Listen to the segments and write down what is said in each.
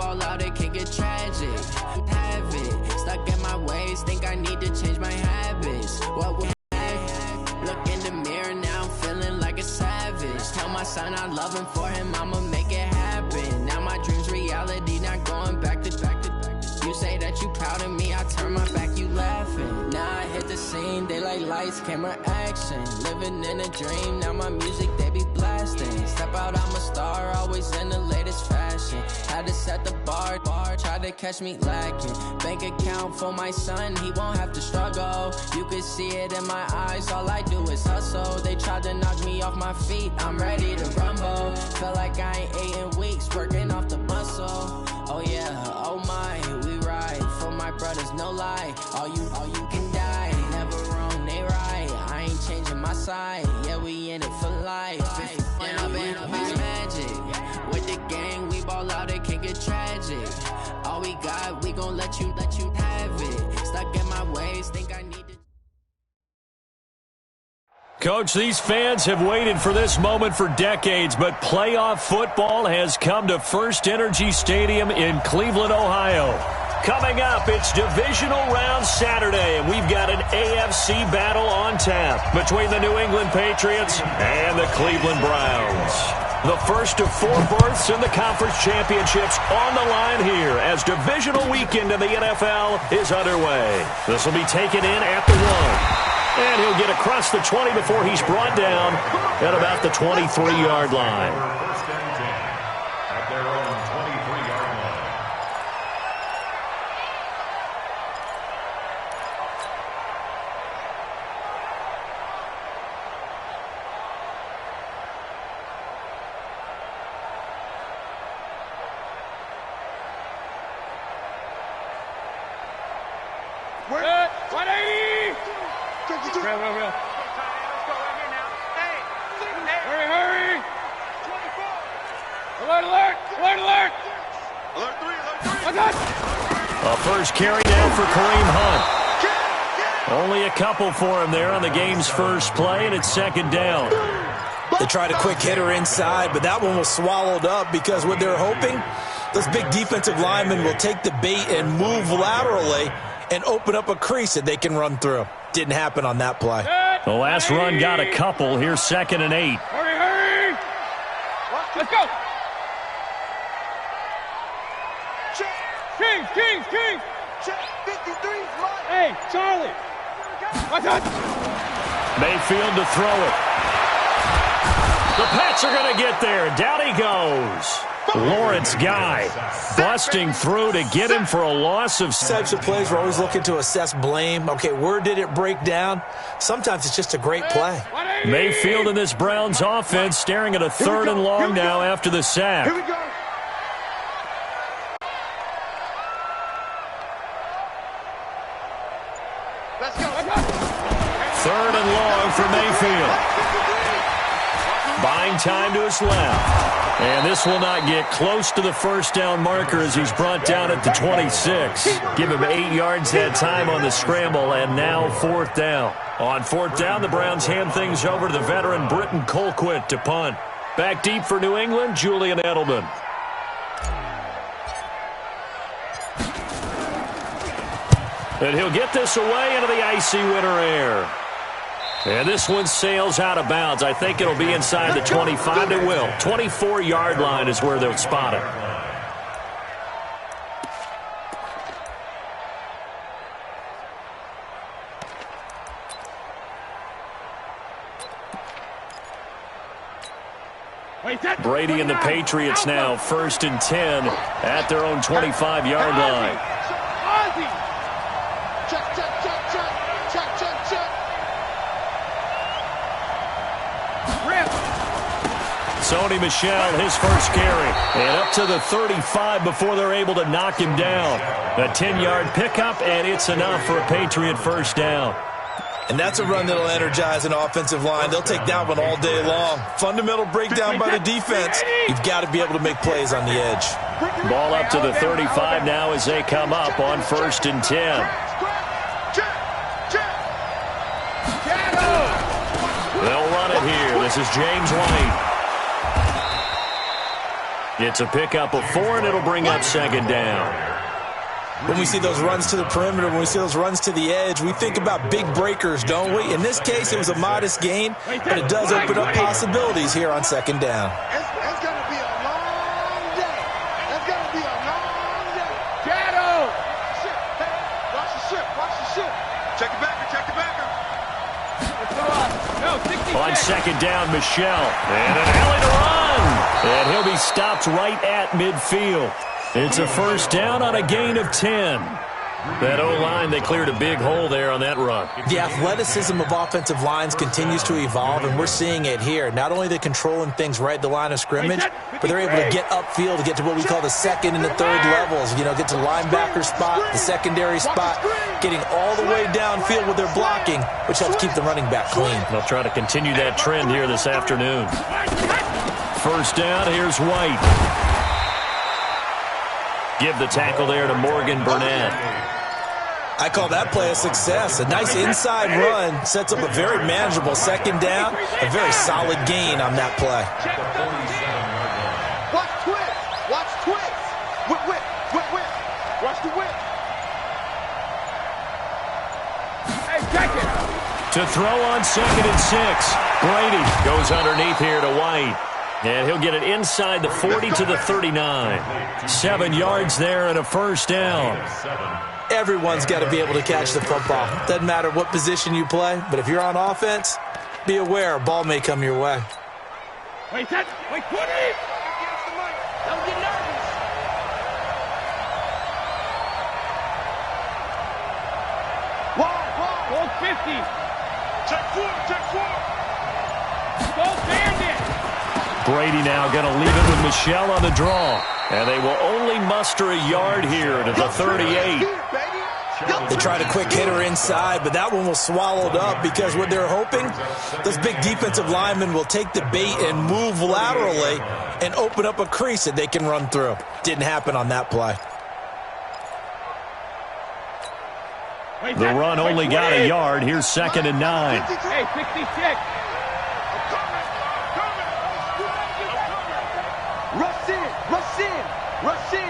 ball out, it can get tragic. Have it, stuck in my ways, think I need to change my habits. What would happen? Look in the mirror, now I'm feeling like a savage. Tell my son I love him, for him I'ma make it happen. Now my dream's reality, not going back to. You say that you proud of me, I turn my back, you laughing. Now I hit the scene, they like lights, camera, action. Living in a dream, now my music, they be blasting. Step out, I'm a star, always in the latest fashion. Had to set the bar, tried to catch me lacking. Bank account for my son, he won't have to struggle. You can see it in my eyes, all I do is hustle. They tried to knock me off my feet, I'm ready to rumble. Feel like I ain't ate in weeks, working off the muscle. Oh yeah, oh my, we ride for my brothers, no lie. All you can die, never wrong, they right. I ain't changing my side, yeah, we in it for life. Yeah, I've been magic. With the gang, we ball out, it can get tragic. All we got, we gon' let you have it. Stuck in my ways, think I need to. Coach, these fans have waited for this moment for decades, but playoff football has come to First Energy Stadium in Cleveland, Ohio. Coming up, it's Divisional Round Saturday, and we've got an AFC battle on tap between the New England Patriots and the Cleveland Browns. The first of 4 berths in the conference championships on the line here as divisional weekend in the NFL is underway. This will be taken in at the 1. And he'll get across the 20 before he's brought down at about the 23-yard line. First and 10 at their own 23-yard line. We're at 180! Real. Let's go right here now. Hey! Hurry! 24! Alert! Alert 3, alert 3! What's that? A first carry down for Kareem Hunt. Only a couple for him there on the game's first play, and it's second down. They tried a quick hitter inside, but that one was swallowed up because what they're hoping, those big defensive linemen will take the bait and move laterally and open up a crease that they can run through. Didn't happen on that play. The last run got a couple. Here's 2nd and 8. Hurry! Let's go! King! Check 53, Mike! Hey, Charlie! What's that? Mayfield to throw it. The Pats are going to get there. Down he goes. Lawrence Guy busting through to get him for a loss of... Types of plays, we're always looking to assess blame. Okay, where did it break down? Sometimes it's just a great play. Mayfield in this Browns offense staring at a 3rd and long now after the sack. Here we go! Let's go! 3rd and long for Mayfield. Buying time to his left. And this will not get close to the first down marker as he's brought down at the 26. Give him 8 yards that time on the scramble, and now 4th down. On 4th down, the Browns hand things over to the veteran Britton Colquitt to punt. Back deep for New England, Julian Edelman. And he'll get this away into the icy winter air. And this one sails out of bounds. I think it'll be inside the 25. It will. 24-yard line is where they'll spot it. Brady and the Patriots now 1st and 10 at their own 25-yard line. Sony Michel, his first carry. And up to the 35 before they're able to knock him down. A 10-yard pickup, and it's enough for a Patriot first down. And that's a run that'll energize an offensive line. They'll take that one all day long. Fundamental breakdown by the defense. You've got to be able to make plays on the edge. Ball up to the 35 now as they come up on 1st and 10. They'll run it here. This is James White. It's a pickup of 4, and it'll bring up second down. When we see those runs to the perimeter, when we see those runs to the edge, we think about big breakers, don't we? In this case, it was a modest gain, but it does open up possibilities here on second down. It's going to be a long day. It's going to be a long day. Shadow! Ship. Hey, watch the ship. Watch the ship. Check the backer. Check the backer. Let's go up. No, 66. On second down, Michelle. And an alley to run. And he'll be stopped right at midfield. It's a first down on a gain of 10. That O-line, they cleared a big hole there on that run. The athleticism of offensive lines continues to evolve, and we're seeing it here. Not only are they controlling things right at the line of scrimmage, but they're able to get upfield to get to what we call the second and the third levels. You know, get to linebacker spot, the secondary spot, getting all the way downfield with their blocking, which helps keep the running back clean. They'll try to continue that trend here this afternoon. First down, here's White. Give the tackle there to Morgan Burnett. I call that play a success. A nice inside run sets up a very manageable second down. A very solid gain on that play. Watch twist. Watch twist. Whip. Watch the whip. Hey, check it. To throw on second and 6. Brady goes underneath here to White. And he'll get it inside the 40 to the 39. 7 yards there and a first down. Everyone's got to be able to catch the football. Doesn't matter what position you play, but if you're on offense, be aware a ball may come your way. Wait, 20. Don't get nervous. Wall. Gold 50. Check 4. Gold bandit. Brady now going to leave it with Michelle on the draw. And they will only muster a yard here to the 38. They tried a quick hitter inside, but that one was swallowed up because what they're hoping, those big defensive linemen will take the bait and move laterally and open up a crease that they can run through. Didn't happen on that play. The run only got a yard. Here's second and 9. Hey, 66. Rush in.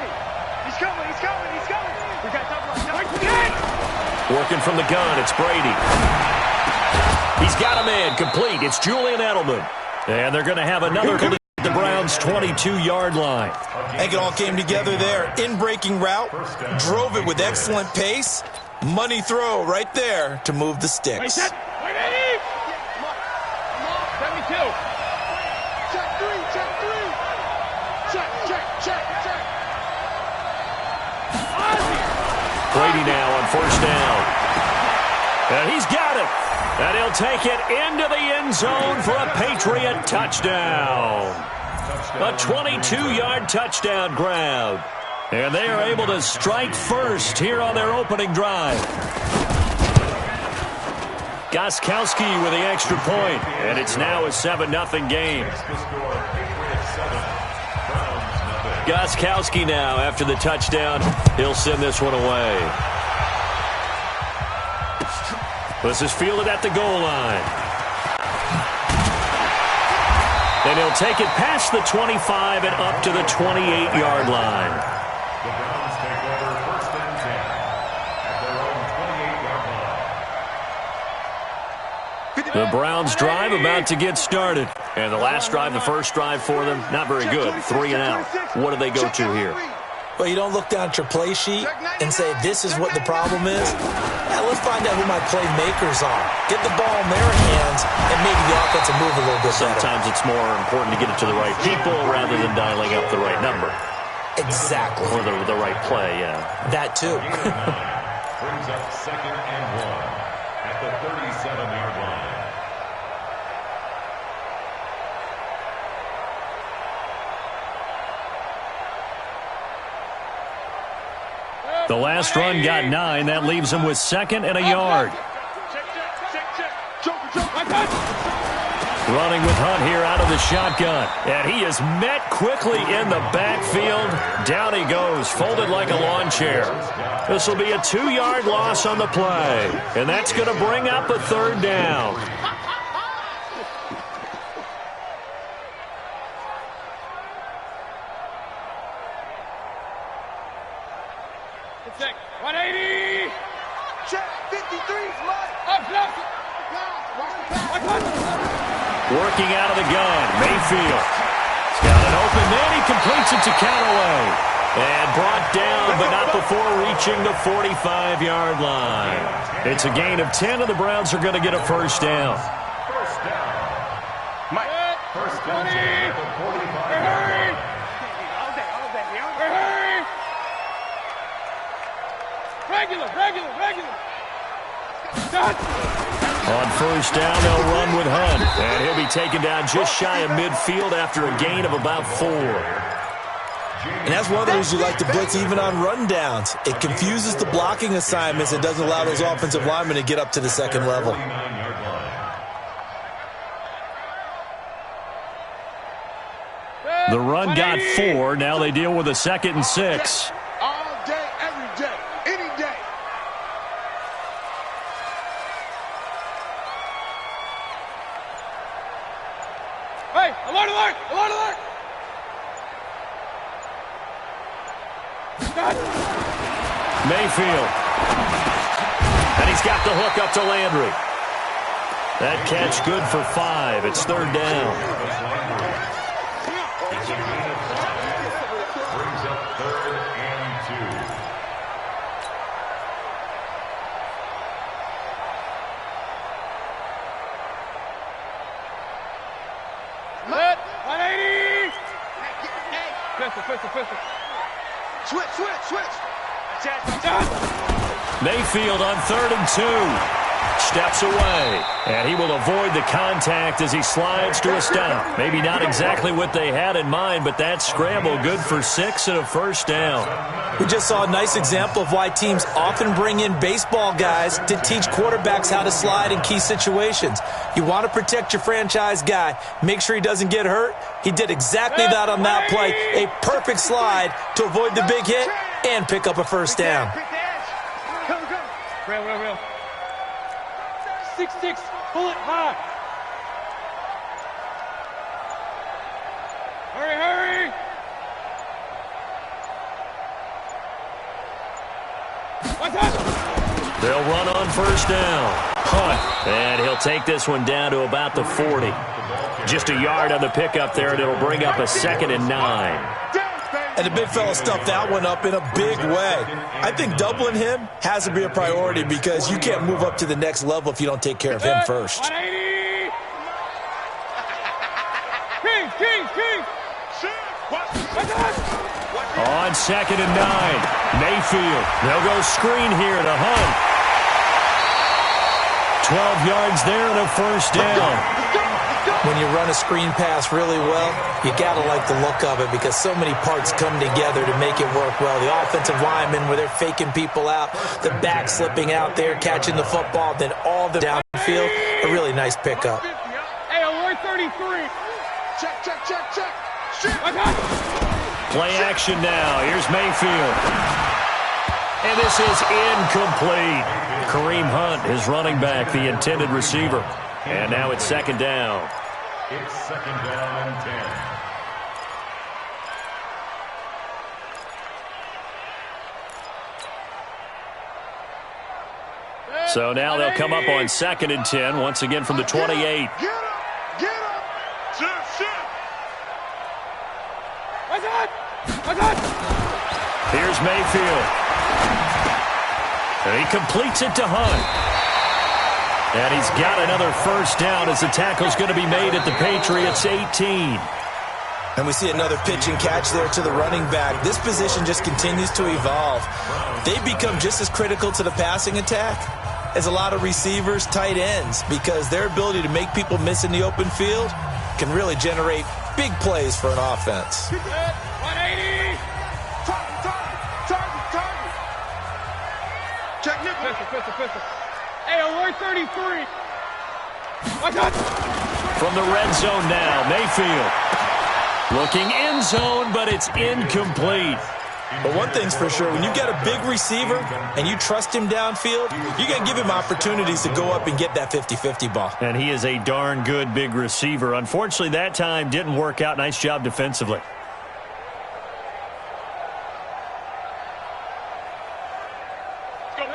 He's coming. We got time. Working from the gun, it's Brady. He's got a man complete. It's Julian Edelman. And they're going to have another at the Browns' 22-yard line. I think it all came together there. In-breaking route, drove it with excellent pace. Money throw right there to move the sticks. Wait, Eddie. Come on. 72. Check 3. Check. Brady now on first down. And he's got it. And he'll take it into the end zone for a Patriot touchdown. A 22-yard touchdown grab. And they are able to strike first here on their opening drive. Gostkowski with the extra point. And it's now a 7-0 game. Gostkowski now after the touchdown. He'll send this one away. This is fielded at the goal line. And he'll take it past the 25 and up to the 28-yard line. The Browns take over first and 10 at their own 28-yard line. The Browns drive about to get started. And the last drive, the first drive for them, not very good. 3 and out. What do they go to here? Well, you don't look down at your play sheet and say, this is what the problem is. Now, let's find out who my playmakers are. Get the ball in their hands and maybe the offense will move a little bit better. Sometimes it's more important to get it to the right people rather than dialing up the right number. Exactly. Or the right play, yeah. That too. Brings up second and 1 at the 37-yard line. The last run got 9. That leaves him with second and a yard. Running with Hunt here out of the shotgun. And he is met quickly in the backfield. Down he goes, folded like a lawn chair. This will be a 2-yard loss on the play. And that's going to bring up a third down. Check. 180. Check. 53's right. Up, left. Working out of the gun, Mayfield. He's got an open man. He completes it to Callaway. And brought down, but not before reaching the 45-yard line. It's a gain of 10, and the Browns are going to get a first down. First down. Mike. First down at the 45-yard line. Regular. Done. On first down, they'll run with Hunt. And he'll be taken down just shy of midfield after a gain of about 4. And that's one of the reasons you like to blitz even on rundowns. It confuses the blocking assignments and doesn't allow those offensive linemen to get up to the second level. The run got 4. Now they deal with a 2nd and 6. All day, every day, any day. Hey, alert. Mayfield. And he's got the hook up to Landry. That catch good for 5. It's 3rd down. Brings up 3rd and 2. Let 180. Pistol. Switch. Mayfield on 3rd and 2. Steps away, and he will avoid the contact as he slides to a stop. Maybe not exactly what they had in mind, but that scramble good for 6 and a first down. We just saw a nice example of why teams often bring in baseball guys to teach quarterbacks how to slide in key situations. You want to protect your franchise guy. Make sure he doesn't get hurt. He did exactly that on that play. A perfect slide to avoid the big hit and pick up a first down. Real. 6-6, pull it high. Hurry. What's up? They'll run on first down. Hunt, and he'll take this one down to about the 40. Just a yard on the pickup there, and it'll bring up a 2nd and 9. And the big fella stuffed that one up in a big way. I think doubling him has to be a priority because you can't move up to the next level if you don't take care of him first. 180. King. On 2nd and 9, Mayfield. They'll go screen here to Hunt. 12 yards there and a first down. When you run a screen pass really well, you got to like the look of it because so many parts come together to make it work well. The offensive linemen, where they're faking people out, the back slipping out there, catching the football, then all the downfield, a really nice pickup. Hey, alert 33. Check. Play action now. Here's Mayfield. And this is incomplete. Kareem Hunt, his running back, the intended receiver. And now it's 2nd down. It's 2nd down and 10. So now they'll come up on 2nd and 10, once again from the 28. Get up. Shift. What's up? Here's Mayfield. And he completes it to Hunt. And he's got another first down as the tackle's going to be made at the Patriots' 18. And we see another pitch and catch there to the running back. This position just continues to evolve. They become just as critical to the passing attack as a lot of receivers, tight ends, because their ability to make people miss in the open field can really generate big plays for an offense. 180. Target. Check nickel. Pistol. Hey, alert 33. What's up? From the red zone now, Mayfield. Looking end zone, but it's incomplete. But one thing's for sure, when you got a big receiver and you trust him downfield, you got to give him opportunities to go up and get that 50-50 ball. And he is a darn good big receiver. Unfortunately, that time didn't work out. Nice job defensively.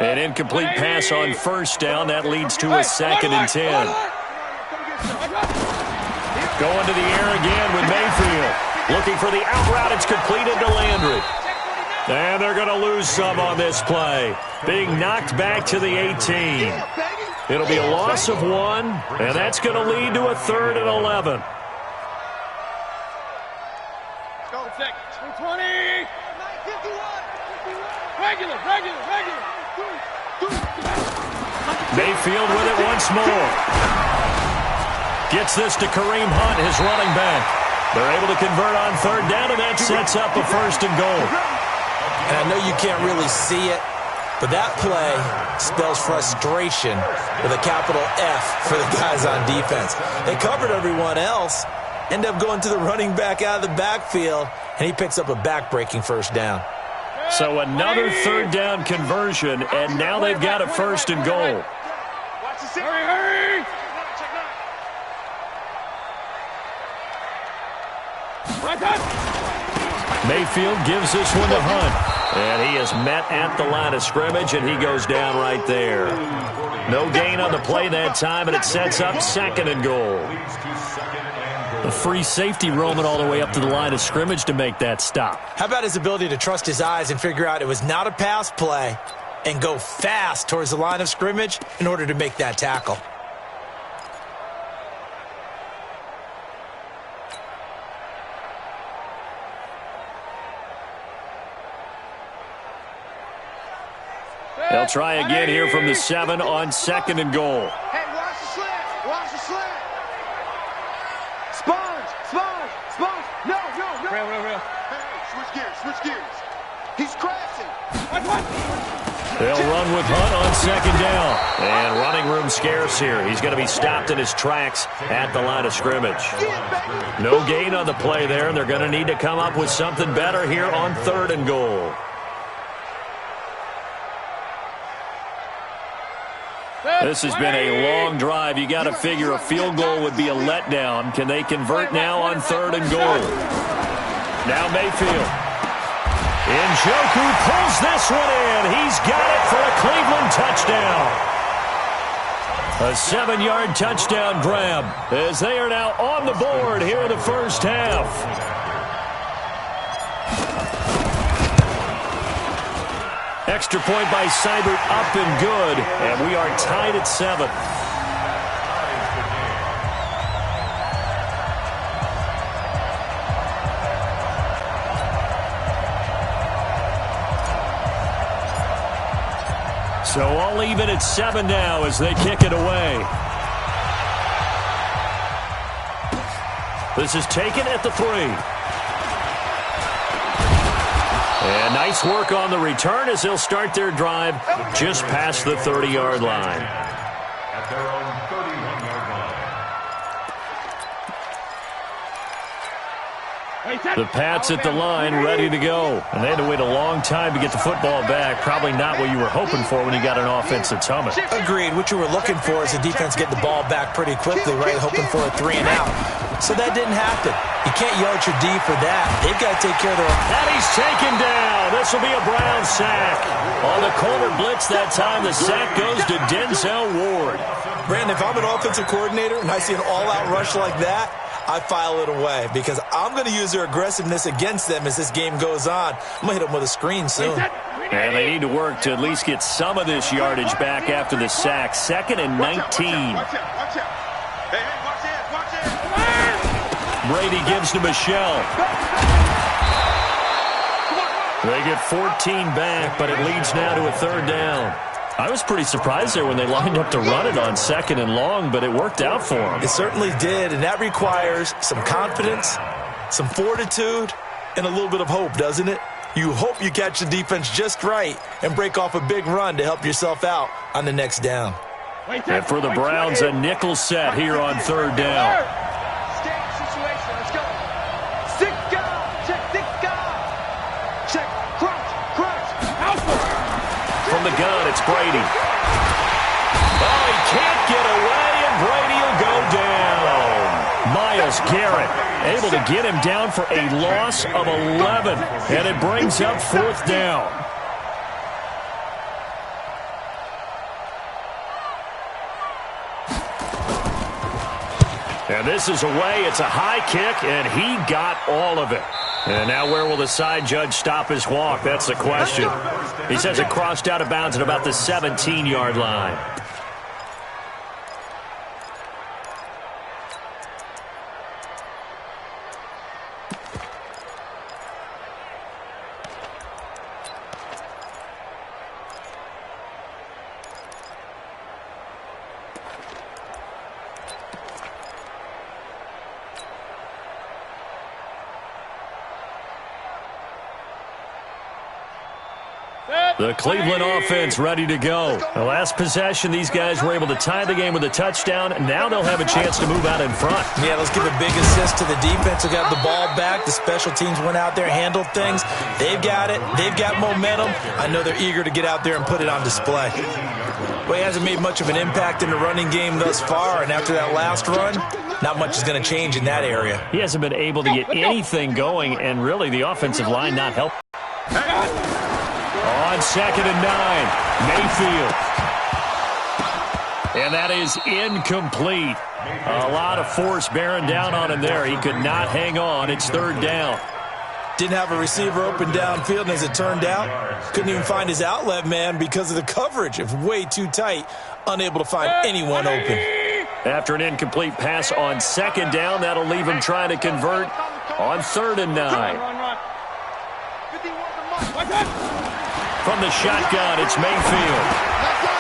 An incomplete pass on first down. That leads to a 2nd and 10. Going to the air again with Mayfield. Looking for the out route. It's completed to Landry. And they're going to lose some on this play. Being knocked back to the 18. It'll be a loss of 1, and that's going to lead to a 3rd and 11. Go, 20. Regular. Mayfield with it once more. Gets this to Kareem Hunt, his running back. They're able to convert on 3rd down, and that sets up a 1st and goal. And I know you can't really see it, but that play spells frustration with a capital F for the guys on defense. They covered everyone else, end up going to the running back out of the backfield, and he picks up a back-breaking 1st down. So another 3rd down conversion, and now they've got a 1st and goal. Hurry! Mayfield gives this one to Hunt. And he is met at the line of scrimmage, and he goes down right there. No gain on the play that time, and it sets up 2nd and goal. A free safety roaming all the way up to the line of scrimmage to make that stop. How about his ability to trust his eyes and figure out it was not a pass play and go fast towards the line of scrimmage in order to make that tackle? They'll try again here from the 7 on 2nd and goal. Hey, watch the slant. Watch the slant. Sponge. No. Real. Hey, switch gears. He's crashing. They'll run with Hunt on 2nd down. And running room scarce here. He's going to be stopped in his tracks at the line of scrimmage. No gain on the play there, and they're going to need to come up with something better here on 3rd and goal. This has been a long drive. You got to figure a field goal would be a letdown. Can they convert now on 3rd and goal? Now Mayfield. Njoku pulls this one in. He's got it for a Cleveland touchdown. A 7-yard touchdown grab as they are now on the board here in the first half. Extra point by Seibert up and good, and we are tied at 7. So I'll leave it at 7 now as they kick it away. This is taken at the 3. And nice work on the return as they'll start their drive just past the 30-yard line. At their own 31-yard line. The Pats at the line ready to go. And they had to wait a long time to get the football back. Probably not what you were hoping for when you got an offense that's humming. Agreed. What you were looking for is the defense getting the ball back pretty quickly, right? Hoping for a 3 and out. So that didn't happen. You can't yell at your D for that. They've got to take care of their own. And he's taken down. This will be a Brown sack. On the corner blitz that time, the sack goes to Denzel Ward. Brandon, if I'm an offensive coordinator and I see an all-out rush like that, I file it away because I'm going to use their aggressiveness against them as this game goes on. I'm going to hit them with a screen soon. And they need to work to at least get some of this yardage back after the sack. 2nd and 19. Watch out. Hey, watch it. Brady gives to Michelle. They get 14 back, but it leads now to a 3rd down. I was pretty surprised there when they lined up to run it on 2nd and long, but it worked out for them. It certainly did, and that requires some confidence, some fortitude, and a little bit of hope, doesn't it? You hope you catch the defense just right and break off a big run to help yourself out on the next down. And for the Browns, a nickel set here on 3rd down. From the gun, it's Brady. Oh, he can't get away, and Brady will go down. Myles Garrett able to get him down for a loss of 11, and it brings up 4th down. And this is away. It's a high kick, and he got all of it. And now where will the side judge stop his walk? That's the question. He says it crossed out of bounds at about the 17-yard line. The Cleveland offense ready to go. The last possession, these guys were able to tie the game with a touchdown. Now they'll have a chance to move out in front. Yeah, let's give a big assist to the defense who got the ball back. The special teams went out there, handled things. They've got it. They've got momentum. I know they're eager to get out there and put it on display. Well, he hasn't made much of an impact in the running game thus far, and after that last run, not much is going to change in that area. He hasn't been able to get anything going, and really the offensive line not helping. On 2nd and 9, Mayfield. And that is incomplete. A lot of force bearing down on him there. He could not hang on. It's 3rd down. Didn't have a receiver open downfield, and as it turned out, couldn't even find his outlet man because of the coverage. It was way too tight, unable to find anyone open. After an incomplete pass on 2nd down, that'll leave him trying to convert on 3rd and 9. From the shotgun, it's Mayfield.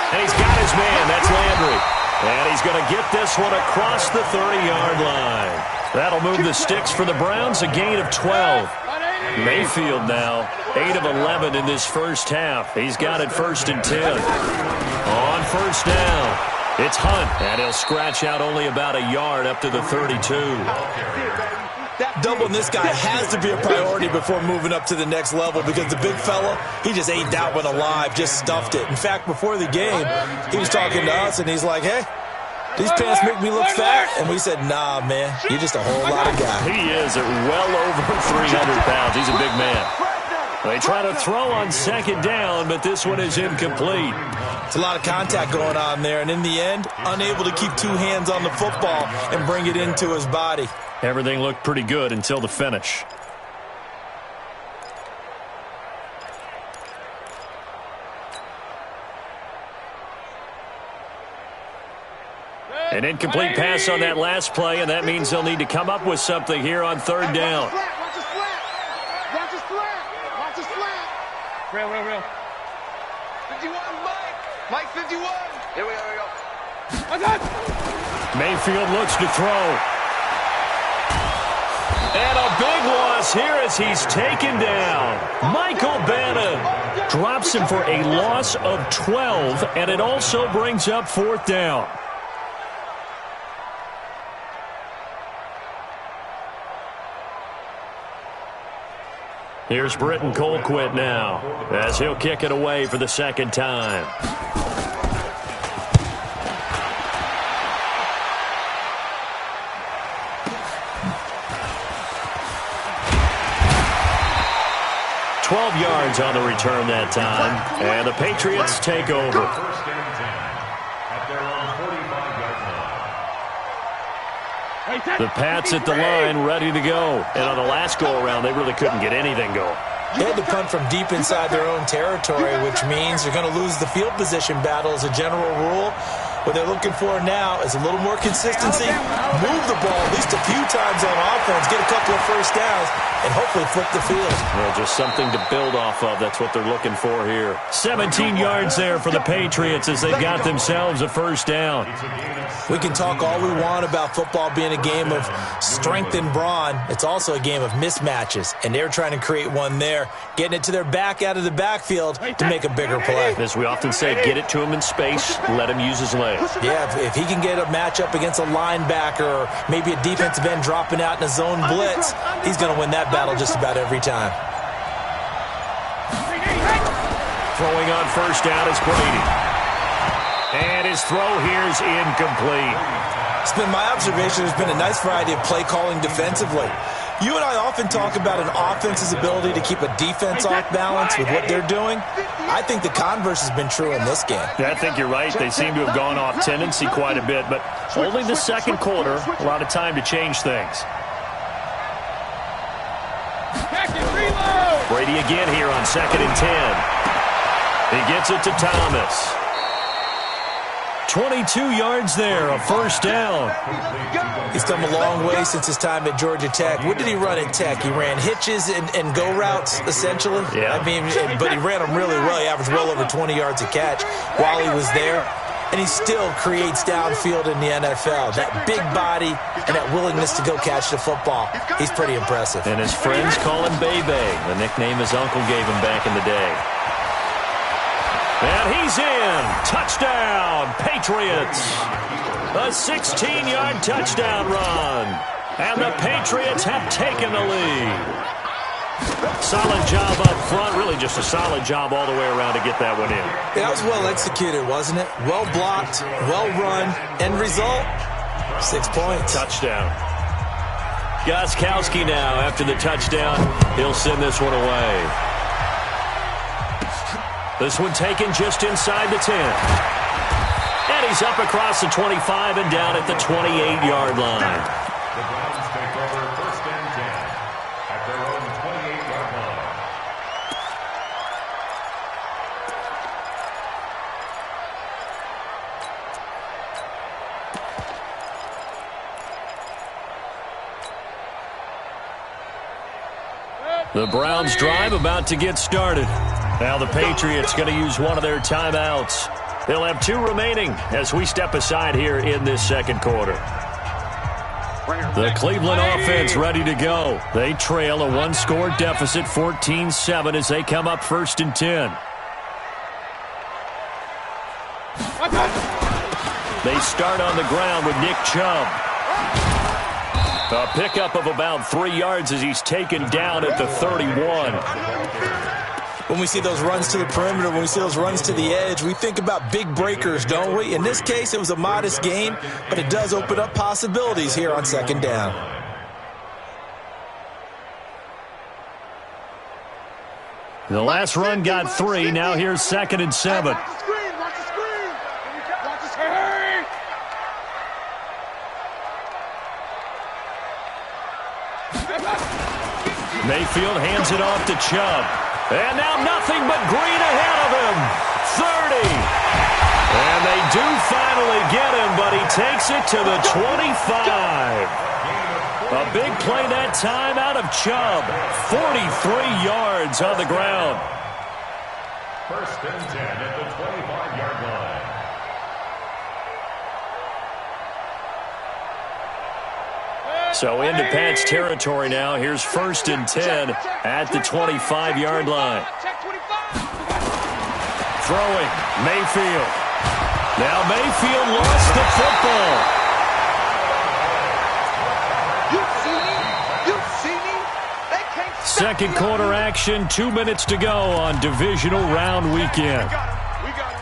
And he's got his man. That's Landry. And he's going to get this one across the 30-yard line. That'll move the sticks for the Browns, a gain of 12. Mayfield now, 8 of 11 in this first half. He's got it 1st and 10. On 1st down, it's Hunt. And he'll scratch out only about a yard up to the 32. Doubling this guy has to be a priority before moving up to the next level because the big fella, he just ate that one alive, just stuffed it. In fact, before the game, he was talking to us, and he's like, hey, these pants make me look fat. And we said, nah, man, you're just a whole lot of guy. He is at well over 300 pounds. He's a big man. They try to throw on 2nd down, but this one is incomplete. It's a lot of contact going on there, and in the end, unable to keep 2 hands on the football and bring it into his body. Everything looked pretty good until the finish. An incomplete pass on that last play, and that means they'll need to come up with something here on 3rd down. Watch his flat. Watch his flat. Watch his flat. Real. 51, Mike. Mike 51. Here we go. Mayfield looks to throw. And a big loss here as he's taken down. Michael Bannon drops him for a loss of 12, and it also brings up 4th down. Here's Britton Colquitt now as he'll kick it away for the 2nd time. Yards on the return that time, and the Patriots take over. 1st and 10 at their own 45-yard line. The Pats at the line, ready to go. And on the last go-around, they really couldn't get anything going. They had to punt from deep inside their own territory, which means they're going to lose the field position battle as a general rule. What they're looking for now is a little more consistency, move the ball at least a few times on offense, get a couple of 1st downs, and hopefully flip the field. Well, just something to build off of. That's what they're looking for here. 17 yards there for the Patriots as they've got themselves a 1st down. We can talk all we want about football being a game of strength and brawn. It's also a game of mismatches, and they're trying to create one there, getting it to their back out of the backfield to make a bigger play. As we often say, get it to him in space, let him use his legs. Yeah, if he can get a matchup against a linebacker or maybe a defensive end dropping out in a zone blitz, he's going to win that battle just about every time. Throwing on 1st down is Brady. And his throw here is incomplete. It's been my observation there's been a nice variety of play calling defensively. You and I often talk about an offense's ability to keep a defense off balance with what they're doing. I think the converse has been true in this game. Yeah, I think you're right. They seem to have gone off tendency quite a bit, but only the second quarter, a lot of time to change things. Brady again here on 2nd and 10. He gets it to Thomas. 22 yards there, a first down. He's come a long way since his time at Georgia Tech. What did he run at Tech? He ran hitches and go routes, essentially. Yeah. I mean, but he ran them really well. He averaged well over 20 yards a catch while he was there. And he still creates downfield in the NFL. That big body and that willingness to go catch the football, he's pretty impressive. And his friends call him Bebe, the nickname his uncle gave him back in the day. And he's in. Touchdown, Patriots. A 16-yard touchdown run. And the Patriots have taken the lead. Solid job up front. Really just a solid job all the way around to get that one in. Yeah, that was well executed, wasn't it? Well blocked, well run. End result, 6 points. Touchdown. Gostkowski now after the touchdown. He'll send this one away. This one taken just inside the 10. And he's up across the 25 and down at the 28-yard line. The Browns take over 1st and 10 at their own 28-yard line. The Browns drive about to get started. Now the Patriots going to use one of their timeouts. They'll have 2 remaining as we step aside here in this second quarter. The Cleveland offense ready to go. They trail a 1-score deficit, 14-7, as they come up 1st and 10. They start on the ground with Nick Chubb. A pickup of about 3 yards as he's taken down at the 31. When we see those runs to the perimeter, when we see those runs to the edge, we think about big breakers, don't we? In this case, it was a modest gain, but it does open up possibilities here on 2nd down. The last run got 3. Now here's 2nd and 7. Watch the screen. Watch the screen. Watch the screen. Mayfield hands it off to Chubb. And now nothing but green ahead of him. 30. And they do finally get him, but he takes it to the 25. A big play that time out of Chubb. 43 yards on the ground. 1st and 10 at the 25-yard line. So into Pat's territory now. Here's 1st and 10 at the 25-yard line. Throwing, Mayfield. Now Mayfield lost the football. You see me? They can't stop Second me. quarter action, 2 minutes to go on divisional round weekend. We got him.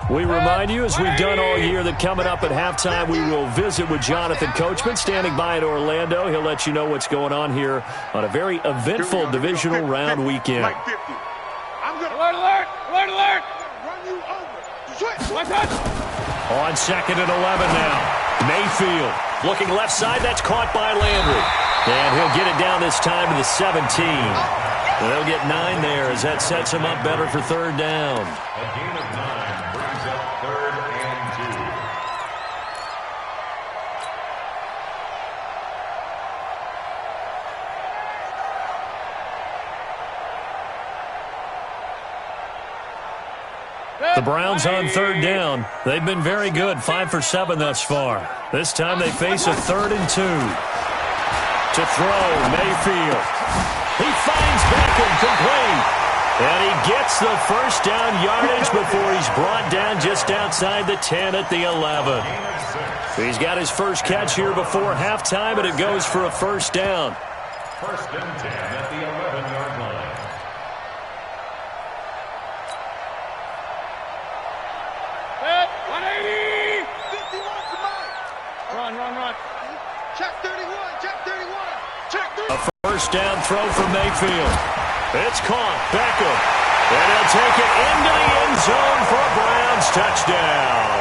We remind you, as we've done all year, that coming up at halftime, we will visit with Jonathan Coachman, standing by in Orlando. He'll let you know what's going on here on a very eventful divisional round weekend. I'm gonna alert! Alert! Alert! Run you over. Switch. Watch out. On 2nd and 11 now. Mayfield looking left side. That's caught by Landry. And he'll get it down this time to the 17. And they'll get 9 there as that sets him up better for 3rd down. A gain of 9 brings up 3rd and 2. The Browns on 3rd down. They've been very good, 5 for 7 thus far. This time they face a 3rd and 2. To throw, Mayfield. He finds Beckham complete. And he gets the first down yardage before he's brought down just outside the 10 at the 11. He's got his first catch here before halftime, and it goes for a first down. First and 10 at the 11-yard line. Set, 180. 51, come on. Run. Check 31, check 31. Check 31. A first down throw from Mayfield. It's caught. Beckham. And he'll take it into the end zone for a Browns touchdown.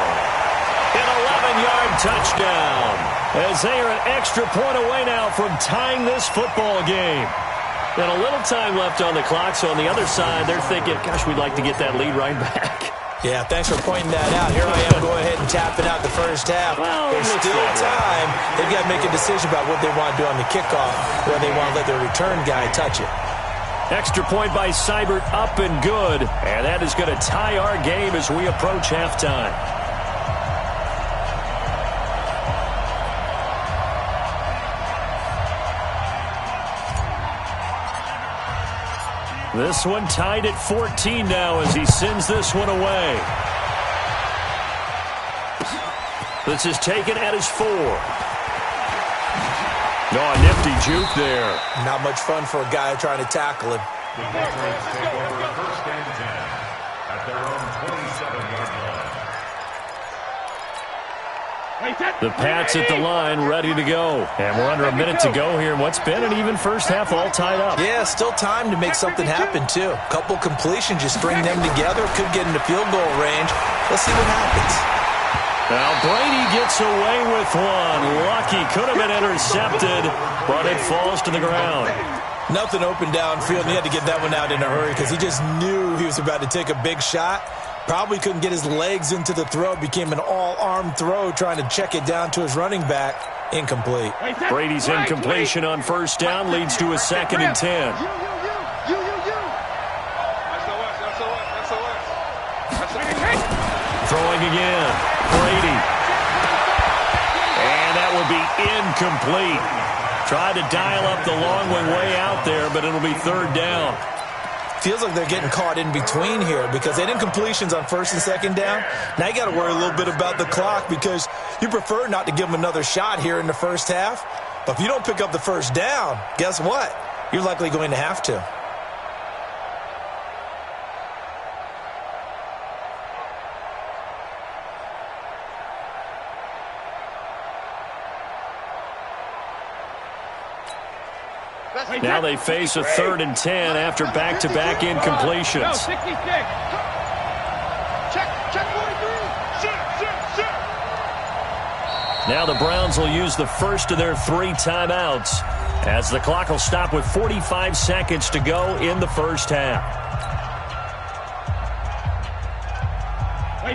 An 11-yard touchdown. As they are an extra point away now from tying this football game. And a little time left on the clock, so on the other side, they're thinking, gosh, we'd like to get that lead right back. Yeah, thanks for pointing that out. Here I am, go ahead and tapping out the first half. Well, there's still time. They've got to make a decision about what they want to do on the kickoff, whether they want to let their return guy touch it. Extra point by Seibert, up and good. And that is going to tie our game as we approach halftime. This one tied at 14 now as he sends this one away. This is taken at his 4. Oh, a nifty juke there. Not much fun for a guy trying to tackle him. The Patriots take over first and 10 at their own 27-yard line. The Pats at the line, ready to go. And we're under a minute to go here in what's been an even first half, all tied up. Yeah, still time to make something happen, too. Couple completions, you string them together, could get into field goal range. Let's see what happens. Now Brady gets away with one. Lucky, could have been intercepted, but it falls to the ground. Nothing open downfield, and he had to get that one out in a hurry because he just knew he was about to take a big shot. Probably couldn't get his legs into the throw. Became an all-arm throw trying to check it down to his running back. Incomplete. Brady's incompletion on first down leads to a 2nd and 10. Throwing again. Brady. And that will be incomplete. Tried to dial up the long one way out there, but it'll be 3rd down. Feels like they're getting caught in between here because they did incompletions on 1st and 2nd down. Now you got to worry a little bit about the clock because you prefer not to give them another shot here in the first half. But if you don't pick up the first down, guess what? You're likely going to have to. Now they face a 3rd and 10 after back-to-back incompletions. Now the Browns will use the first of their 3 timeouts as the clock will stop with 45 seconds to go in the first half.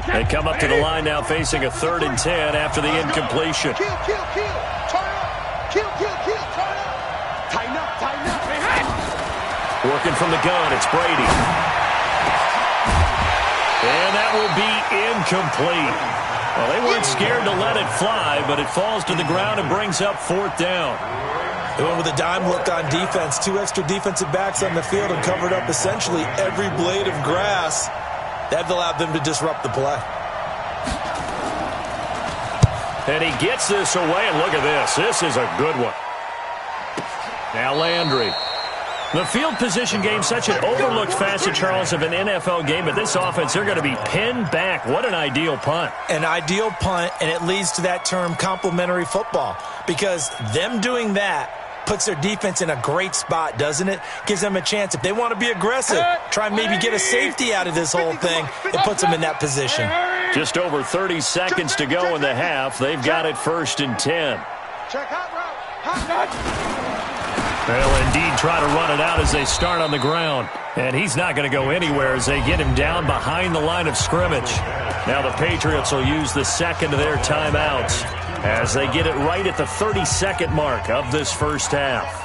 They come up to the line now facing a 3rd and 10 after the incompletion. Working from the gun, it's Brady. And that will be incomplete. Well, they weren't scared to let it fly, but it falls to the ground and brings up 4th down. They went with a dime look on defense. 2 extra defensive backs on the field and covered up essentially every blade of grass. That allowed them to disrupt the play. And he gets this away, and look at this. This is a good one. Now Landry. The field position game, such an overlooked facet, Charles, of an NFL game. But this offense, they're going to be pinned back. What an ideal punt. An ideal punt, and it leads to that term complementary football. Because them doing that puts their defense in a great spot, doesn't it? Gives them a chance. If they want to be aggressive, try and maybe get a safety out of this whole thing, it puts them in that position. Just over 30 seconds to go in the half. They've got it 1st and 10. Check hot route. They'll indeed try to run it out as they start on the ground. And he's not going to go anywhere as they get him down behind the line of scrimmage. Now the Patriots will use the 2nd of their timeouts as they get it right at the 30-second mark of this first half.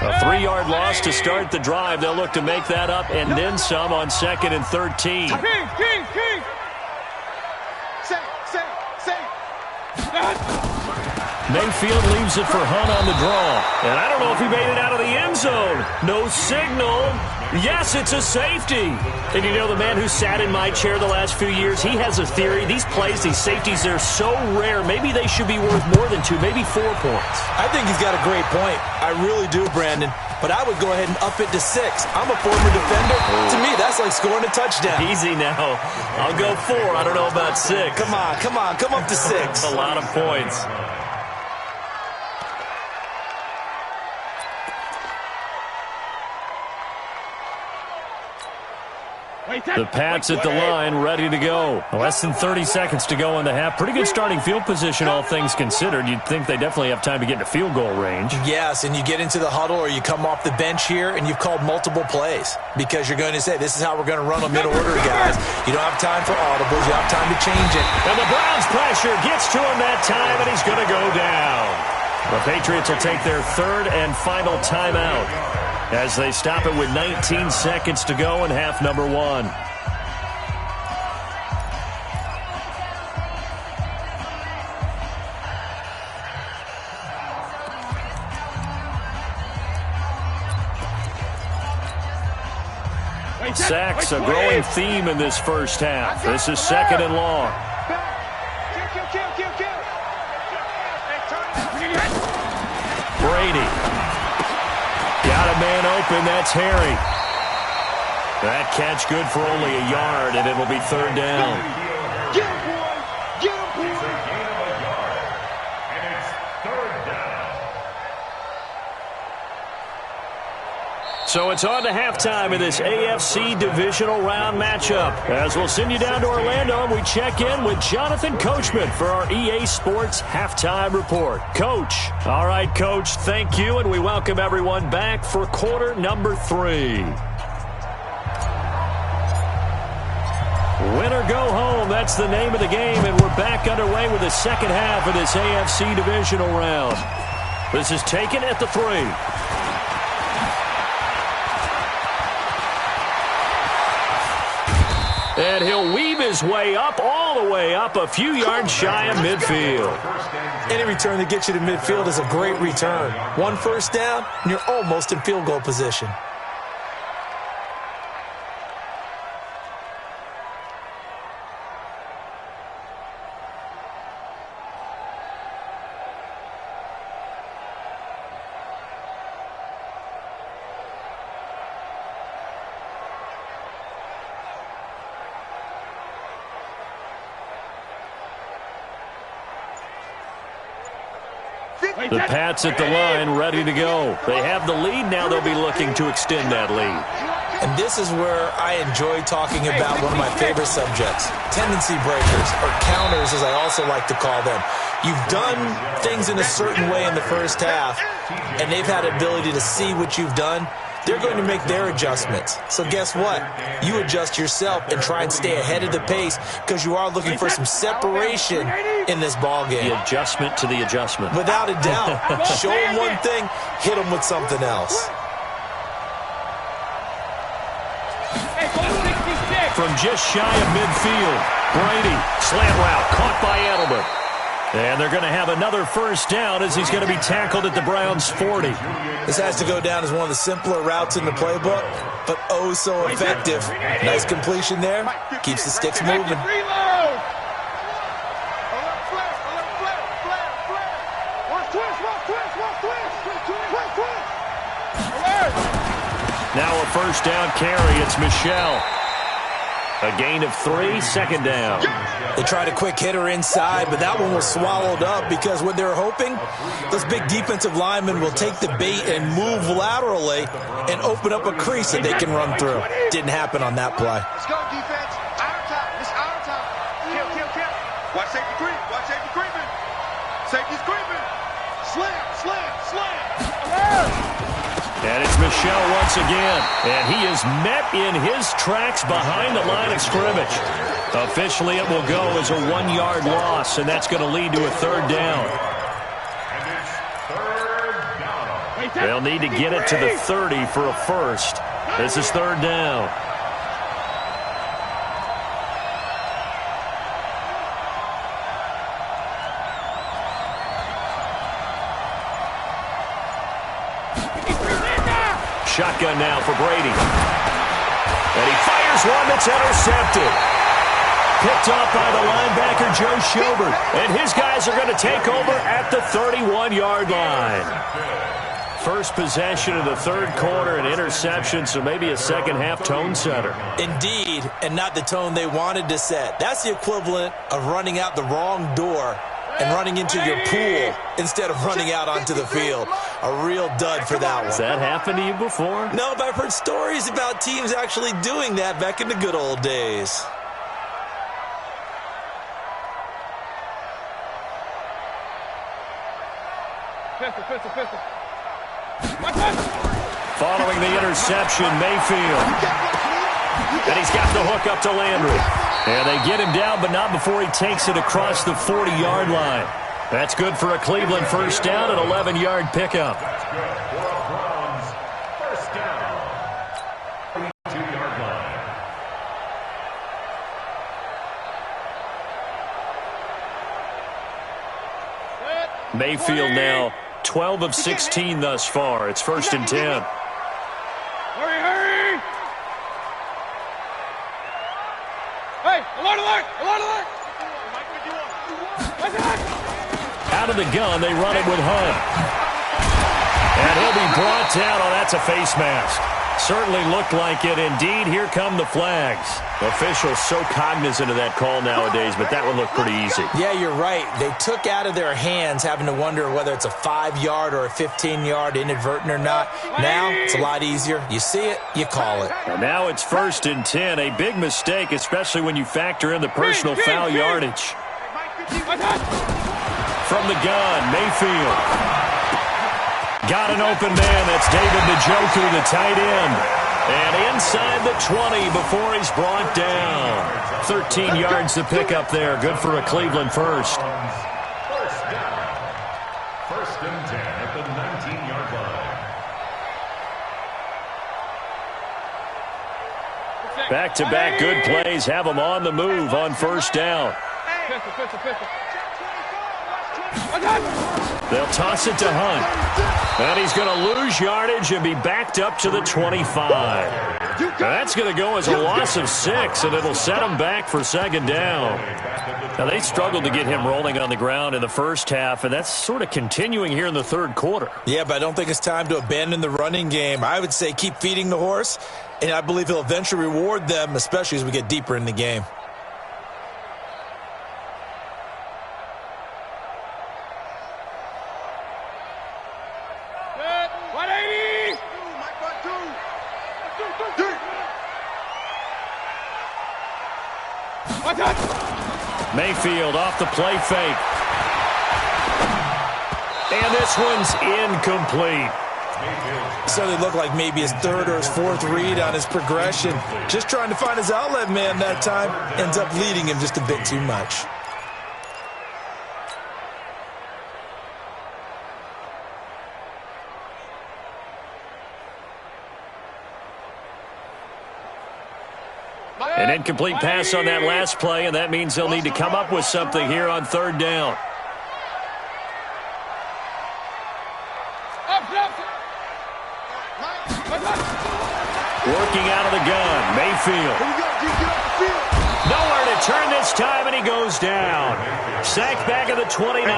A 3-yard loss to start the drive. They'll look to make that up and then some on 2nd and 13. King. Mayfield leaves it for Hunt on the draw. And I don't know if he made it out of the end zone. No signal. Yes, it's a safety. And you know, the man who sat in my chair the last few years, he has a theory. These plays, these safeties, they're so rare. Maybe they should be worth more than 2, maybe 4 points. I think he's got a great point. I really do, Brandon. But I would go ahead and up it to 6. I'm a former defender. To me, that's like scoring a touchdown. Easy now. I'll go 4. I don't know about 6. Come on. Come up to 6. That's a lot of points. The Pats at the line, ready to go. Less than 30 seconds to go in the half. Pretty good starting field position, all things considered. You'd think they definitely have time to get into field goal range. Yes, and you get into the huddle or you come off the bench here and you've called multiple plays because you're going to say, this is how we're going to run them in order, guys. You don't have time for audibles. You have time to change it. And the Browns pressure gets to him that time, and he's going to go down. The Patriots will take their 3rd and final timeout as they stop it with 19 seconds to go in half number 1. Sacks, a growing theme in this first half. This is 2nd and long. Brady. Got a man open. That's Harry. That catch good for only a yard, and it'll be 3rd down. Get him, boy. Get him, boy. It's a gain of a yard, and it's 3rd down. So it's on to halftime of this AFC divisional round matchup. As we'll send you down to Orlando, and we check in with Jonathan Coachman for our EA Sports Halftime Report. Coach. All right, Coach, thank you, and we welcome everyone back for quarter number 3. Win or go home, that's the name of the game, and we're back underway with the second half of this AFC divisional round. This is taken at the 3. And he'll weave his way up, all the way up, a few yards shy of midfield. Any return that gets you to midfield is a great return. 1 first down, and you're almost in field goal position. The Pats at the line, ready to go. They have the lead now. They'll be looking to extend that lead. And this is where I enjoy talking about one of my favorite subjects, tendency breakers, or counters as I also like to call them. You've done things in a certain way in the first half, and they've had the ability to see what you've done. They're going to make their adjustments. So guess what? You adjust yourself and try and stay ahead of the pace because you are looking for some separation in this ball game. The adjustment to the adjustment. Without a doubt. Show them one thing, hit them with something else. From just shy of midfield, Brady, slant route, caught by Edelman. And they're going to have another first down as he's going to be tackled at the Browns' 40. This has to go down as one of the simpler routes in the playbook, but oh so effective. Nice completion there. Keeps the sticks moving. Now a first down carry. It's Michelle. A gain of 3, 2nd down. They tried a quick hitter inside, but that one was swallowed up because what they're hoping, those big defensive linemen will take the bait and move laterally and open up a crease that they can run through. Didn't happen on that play. Let's go, defense. Our time. It's our time. Kill. Watch safety creep. Watch safety creeping. Safety's creeping. Slam. Alert! And it's Michelle once again. And he is met in his tracks behind the line of scrimmage. Officially, it will go as a 1-yard loss, and that's going to lead to a 3rd down. And it's 3rd down. They'll need to get it to the 30 for a first. This is 3rd down. shotgun now for Brady. And he fires one that's intercepted. Picked off by the linebacker, Joe Schobert. And his guys are going to take over at the 31-yard line. First possession of the third quarter, an interception, so maybe a second-half tone setter. Indeed, and not the tone they wanted to set. That's the equivalent of running out the wrong door and running into your pool instead of running out onto the field. A real dud for that one. Has that happened to you before? No, but I've heard stories about teams actually doing that back in the good old days. Pistol. Following the interception, Mayfield. And he's got the hook up to Landry. And they get him down, but not before he takes it across the 40-yard line. That's good for a Cleveland first down, an 11-yard pickup. First down. 32-yard line. Mayfield now 12 of 16 thus far. It's 1st and 10. Hurry! Hey, alert! Out of the gun, they run it with Hunt. And he'll be brought down. Oh, that's a face mask. Certainly looked like it. Indeed, here come the flags. Officials so cognizant of that call nowadays, but that one looked pretty easy. Yeah, you're right. They took out of their hands having to wonder whether it's a 5-yard or a 15-yard inadvertent or not. Now, it's a lot easier. You see it, you call it. And now it's 1st and 10. A big mistake, especially when you factor in the personal foul yardage. From the gun, Mayfield. Got an open man. That's David Njoku, the tight end. And inside the 20 before he's brought down. 13 yards to pick up there. Good for a Cleveland first. First down. 1st and 10 at the 19-yard line. Back-to-back good plays have them on the move on first down. Pistol. They'll toss it to Hunt. And he's going to lose yardage and be backed up to the 25. Now that's going to go as a loss of 6, and it'll set him back for 2nd down. Now they struggled to get him rolling on the ground in the first half, and that's sort of continuing here in the third quarter. Yeah, but I don't think it's time to abandon the running game. I would say keep feeding the horse, and I believe he'll eventually reward them, especially as we get deeper in the game. Mayfield off the play fake. And this one's incomplete. So they look like maybe his 3rd or his 4th read on his progression. Just trying to find his outlet man that time. Ends up leading him just a bit too much. An incomplete pass on that last play, and that means they'll need to come up with something here on 3rd down. Working out of the gun, Mayfield. Nowhere to turn this time, and he goes down. Sacked back at the 29.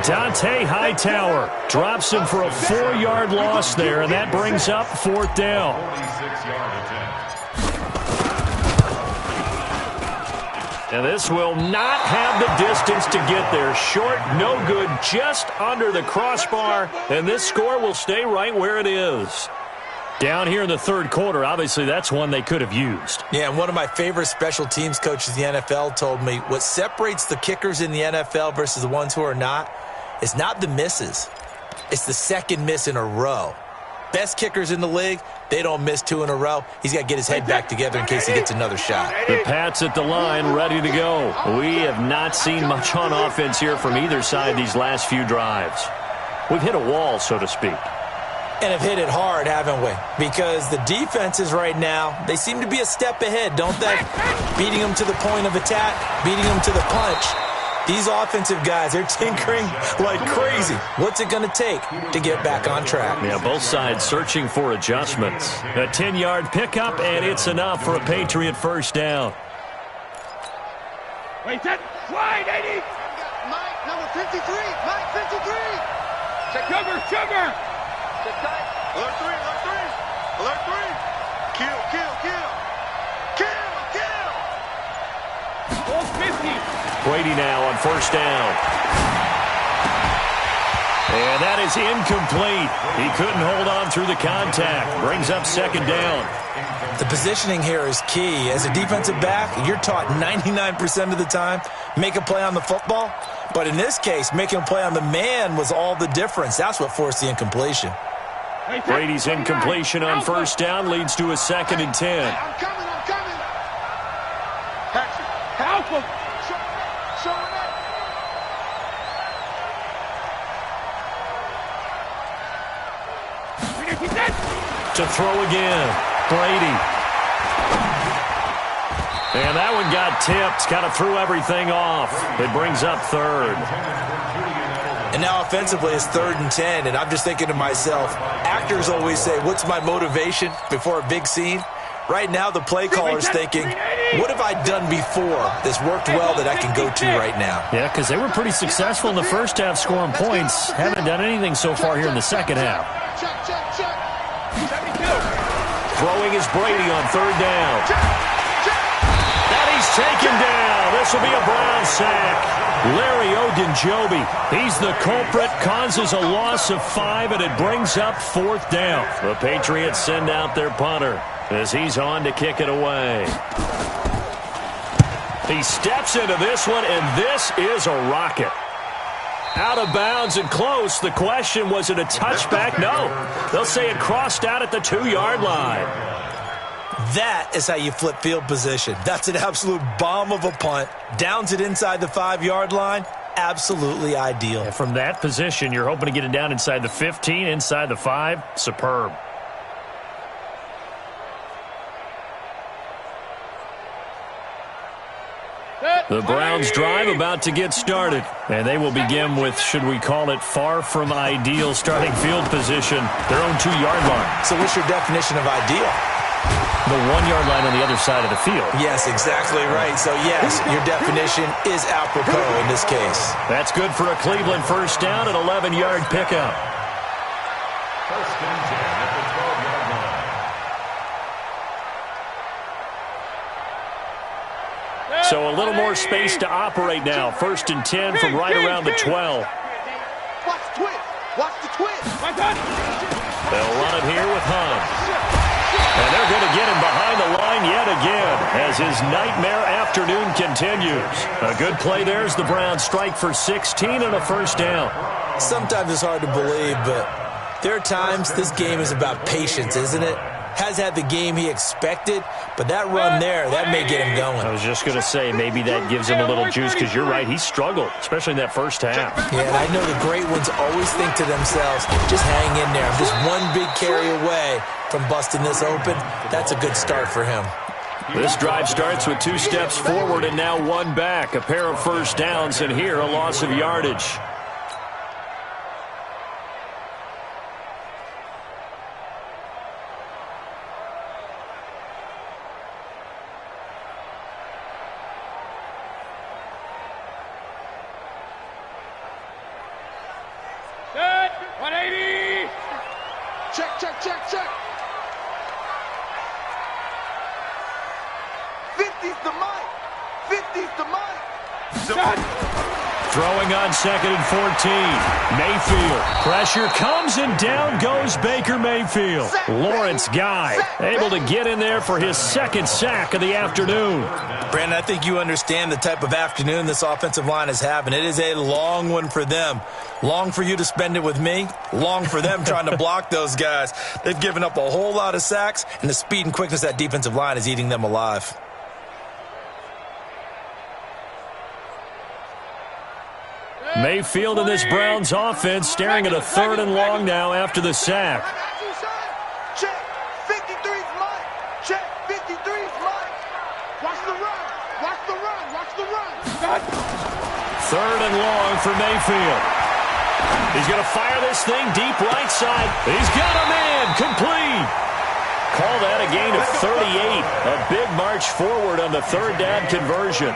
Dante Hightower drops him for a 4-yard loss there, and that brings up 4th down. 46-yard attempt. And this will not have the distance to get there. Short, no good, just under the crossbar. And this score will stay right where it is. Down here in the third quarter, obviously that's one they could have used. Yeah, and one of my favorite special teams coaches in the NFL told me what separates the kickers in the NFL versus the ones who are not is not the misses. It's the second miss in a row. Best kickers in the league, they don't miss 2 in a row. He's got to get his head back together in case he gets another shot. The Pats at the line, ready to go. We have not seen much on offense here from either side these last few drives. We've hit a wall, so to speak. And have hit it hard, haven't we? Because the defenses right now, they seem to be a step ahead, don't they? Beating them to the point of attack, beating them to the punch. These offensive guys, they're tinkering like crazy. What's it going to take to get back on track? Yeah, both sides searching for adjustments. A 10-yard pickup, and it's enough for a Patriot first down. Wait, that slide, 80. Mike, number 53. Mike, 53. Sugar. Alert 3, alert 3. Alert 3. Kill. All 50. Brady now on first down. And that is incomplete. He couldn't hold on through the contact. Brings up second down. The positioning here is key. As a defensive back, you're taught 99% of the time, make a play on the football. But in this case, making a play on the man was all the difference. That's what forced the incompletion. Brady's incompletion on first down leads to a 2nd and 10. I'm coming. Patrick. Help him. Showing it. To throw again. Brady. And that one got tipped. Kind of threw everything off. It brings up 3rd. And now offensively it's 3rd and 10, and I'm just thinking to myself, actors always say, what's my motivation before a big scene? Right now the play caller's thinking, what have I done before that's worked well that I can go to right now? Yeah, because they were pretty successful in the first half scoring points. Haven't done anything so far here in the second half. Check. 72. Throwing is Brady on 3rd down. And he's taken down. This will be a Brown sack. Larry Ogunjobi, he's the culprit, causes a loss of 5, and it brings up 4th down. The Patriots send out their punter as he's on to kick it away. He steps into this one, and this is a rocket. Out of bounds and close. The question, was it a touchback? No. They'll say it crossed out at the 2-yard line. That is how you flip field position. That's an absolute bomb of a punt. Downs it inside the 5-yard line. Absolutely ideal. And from that position, you're hoping to get it down inside the 15, inside the 5. Superb. The Browns drive about to get started, and they will begin with, should we call it, far from ideal starting field position, their own 2-yard line. So what's your definition of ideal? The 1-yard line on the other side of the field. Yes, exactly right. So yes, your definition is apropos in this case. That's good for a Cleveland first down, an 11-yard pickup. First and 10 at the 12-yard line. So a little more space to operate now. First and 10 from right around the 12. Watch the twist. Watch the twist. They'll run it here with Hunt. And they're going to get him behind the line yet again as his nightmare afternoon continues. A good play there as the Browns strike for 16 and a first down. Sometimes it's hard to believe, but there are times this game is about patience, isn't it? Has had the game he expected, but that run there, that may get him going. I was just going to say, maybe that gives him a little juice because you're right, he struggled, especially in that first half. Yeah, and I know the great ones always think to themselves, just hang in there. I'm just one big carry away from busting this open. That's a good start for him. This drive starts with 2 steps forward and now 1 back. A pair of first downs, and here a loss of yardage. Set. 180. Check. 50's the mic. 50's the mic. Throwing on 2nd and 14. Mayfield. Pressure comes and down goes Baker Mayfield. Lawrence Guy able to get in there for his 2nd sack of the afternoon. Brandon, I think you understand the type of afternoon this offensive line is having. It is a long one for them. Long for you to spend it with me. Long for them trying to block those guys. They've given up a whole lot of sacks, and the speed and quickness of that defensive line is eating them alive. Mayfield in this Browns offense staring at a 3rd and long now after the sack. Check. 53's mic. Check. 53's mic. Watch the run. Third and long for Mayfield. He's going to fire this thing deep right side. He's got a man. Complete. Call that a gain of 38. A big march forward on the third down conversion.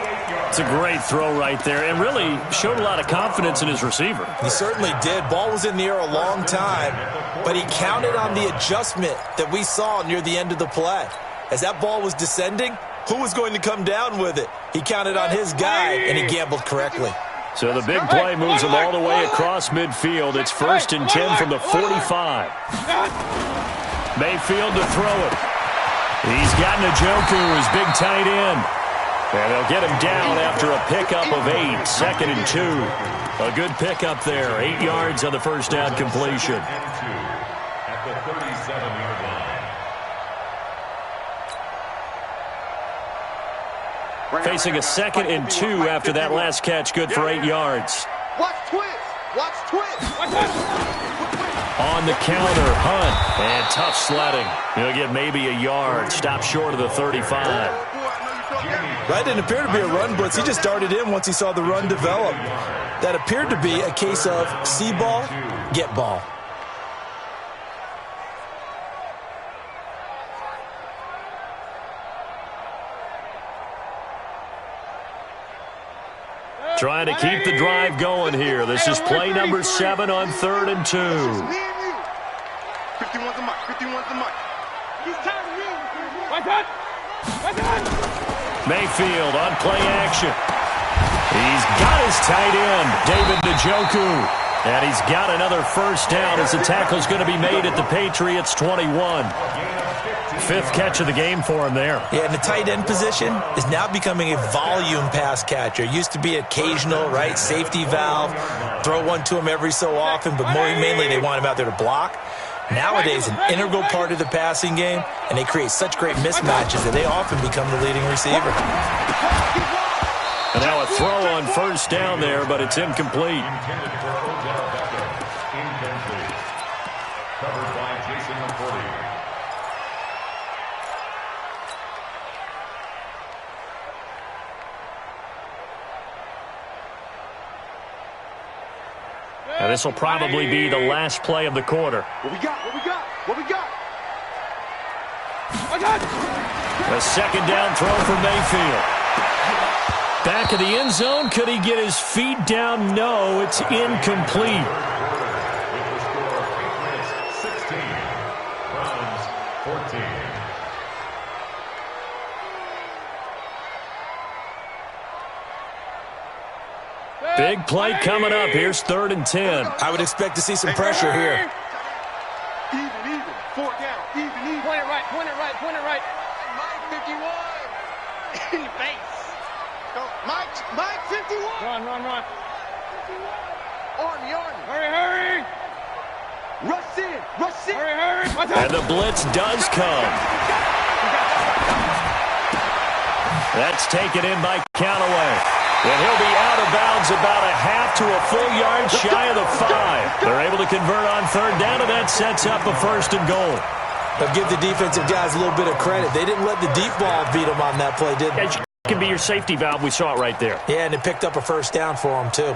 It's a great throw right there and really showed a lot of confidence in his receiver. He certainly did. Ball was in the air a long time, but he counted on the adjustment that we saw near the end of the play. As that ball was descending, who was going to come down with it? He counted on his guy, and he gambled correctly. So the big play moves him all the way across midfield. It's 1st and 10 from the 45. Mayfield to throw it. He's got Njoku, his big tight end. And they'll get him down after a pickup of 8. 2nd and 2. A good pickup there. 8 yards on the first down completion. At the 37-yard line. Facing a 2nd and 2 after that last catch. Good for 8 yards. Watch twist. Watch twist. On the counter, Hunt. And tough sledding. He'll get maybe a yard. Stop short of the 35. That didn't appear to be a run blitz. He just darted in once he saw the run develop. That appeared to be a case of see ball, get ball. Trying to keep the drive going here. This is play number 7 on 3rd and 2. 51's the mic. 51's the mic. He's tired of you. What's that? Mayfield on play action. He's got his tight end, David Njoku. And he's got another first down as the tackle's going to be made at the Patriots' 21. 5th catch of the game for him there. Yeah, and the tight end position is now becoming a volume pass catcher. Used to be occasional, right, safety valve, throw one to him every so often, but more mainly they want him out there to block. Nowadays, an integral part of the passing game, and they create such great mismatches that they often become the leading receiver. And now a throw on first down there, but it's incomplete. Covered by Jason McCourty. Now this will probably be the last play of the quarter. What we got? What we got? What we got? A 2nd down throw for Mayfield. Back of the end zone. Could he get his feet down? No, it's incomplete. With the score, Patriots 16, Browns 14. Big play coming up. Here's 3rd and 10. I would expect to see some pressure here. Even. 4 down. Even. Point it right. Point it right. Point it right. Mike 51. In the face. Go. Mike 51. Run. Army. Hurry. Rush in. Hurry. What's And the blitz does come. That's taken in by Callaway. And he'll be out of bounds about a half to a full yard shy of the 5. They're able to convert on 3rd down, and that sets up a 1st and goal. But give the defensive guys a little bit of credit. They didn't let the deep ball beat them on that play, did they? It can be your safety valve. We saw it right there. Yeah, and it picked up a first down for them, too.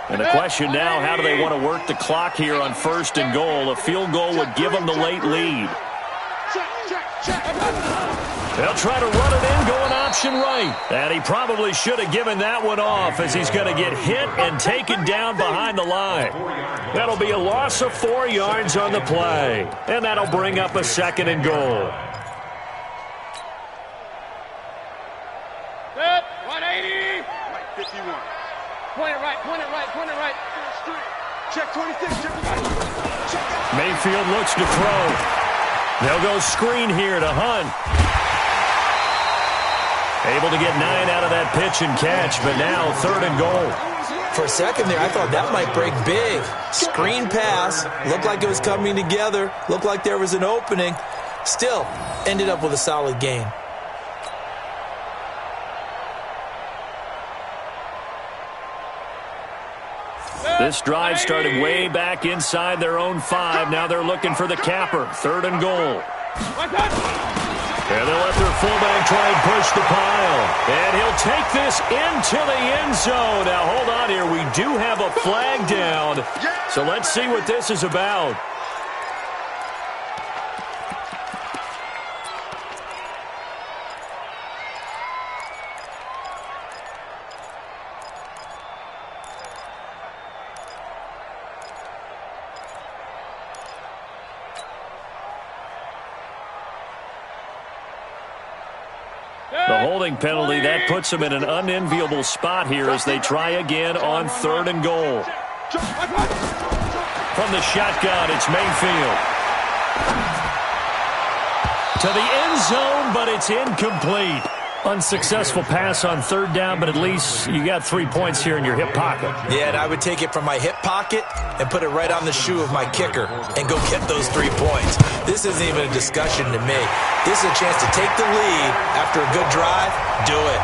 And the question now, how do they want to work the clock here on 1st and goal? A field goal would give them the late lead. Check. They'll try to run it in, going option right. And he probably should have given that one off as he's going to get hit and taken down behind the line. That'll be a loss of 4 yards on the play. And that'll bring up a 2nd and goal. Set. 180. Mike 51. Point it right. Check 26. Check. Mayfield looks to throw. They'll go screen here to Hunt. Able to get 9 out of that pitch and catch, but now 3rd and goal. For a second there, I thought that might break big. Screen pass. Looked like it was coming together. Looked like there was an opening. Still, ended up with a solid gain. This drive started way back inside their own 5. Now they're looking for the capper. 3rd and goal. What's that? And they'll let their fullback try and push the pile. And he'll take this into the end zone. Now, hold on here. We do have a flag down. So let's see what this is about. The holding penalty, that puts them in an unenviable spot here as they try again on 3rd and goal. From the shotgun, it's Mayfield. To the end zone, but it's incomplete. Unsuccessful pass on 3rd down, but at least you got 3 points here in your hip pocket. Yeah, and I would take it from my hip pocket and put it right on the shoe of my kicker and go get those 3 points. This isn't even a discussion to me. This is a chance to take the lead after a good drive. Do it.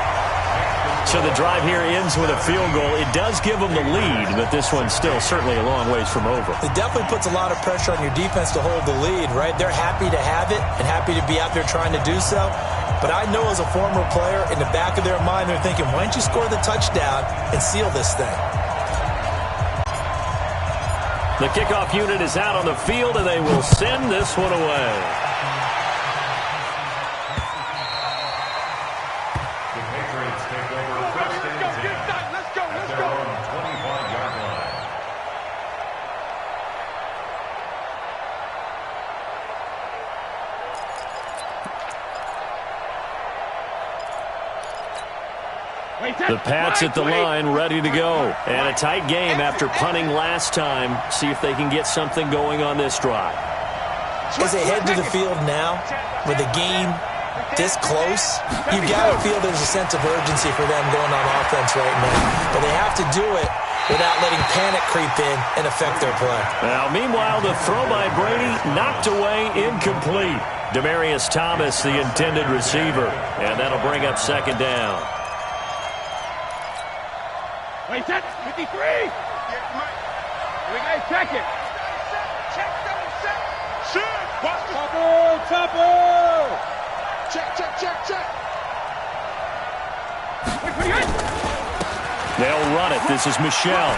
So the drive here ends with a field goal. It does give them the lead, but this one's still certainly a long ways from over. It definitely puts a lot of pressure on your defense to hold the lead, right? They're happy to have it and happy to be out there trying to do so. But I know as a former player, in the back of their mind, they're thinking, why don't you score the touchdown and seal this thing? The kickoff unit is out on the field, and they will send this one away. The Patriots take over 1st and 10 at their own 25-yard line. The Pats at the line, ready to go. And a tight game after punting last time. See if they can get something going on this drive. As they head to the field now, with the game this close, you've got to feel there's a sense of urgency for them going on offense right now. But they have to do it without letting panic creep in and affect their play. Now, meanwhile, the throw by Brady knocked away, incomplete. Demaryius Thomas, the intended receiver. And that'll bring up 2nd down. Wait, set, 53. We got to check it. Check, double check. Shoot. Watch the Topple. check. They'll run it. This is Michelle.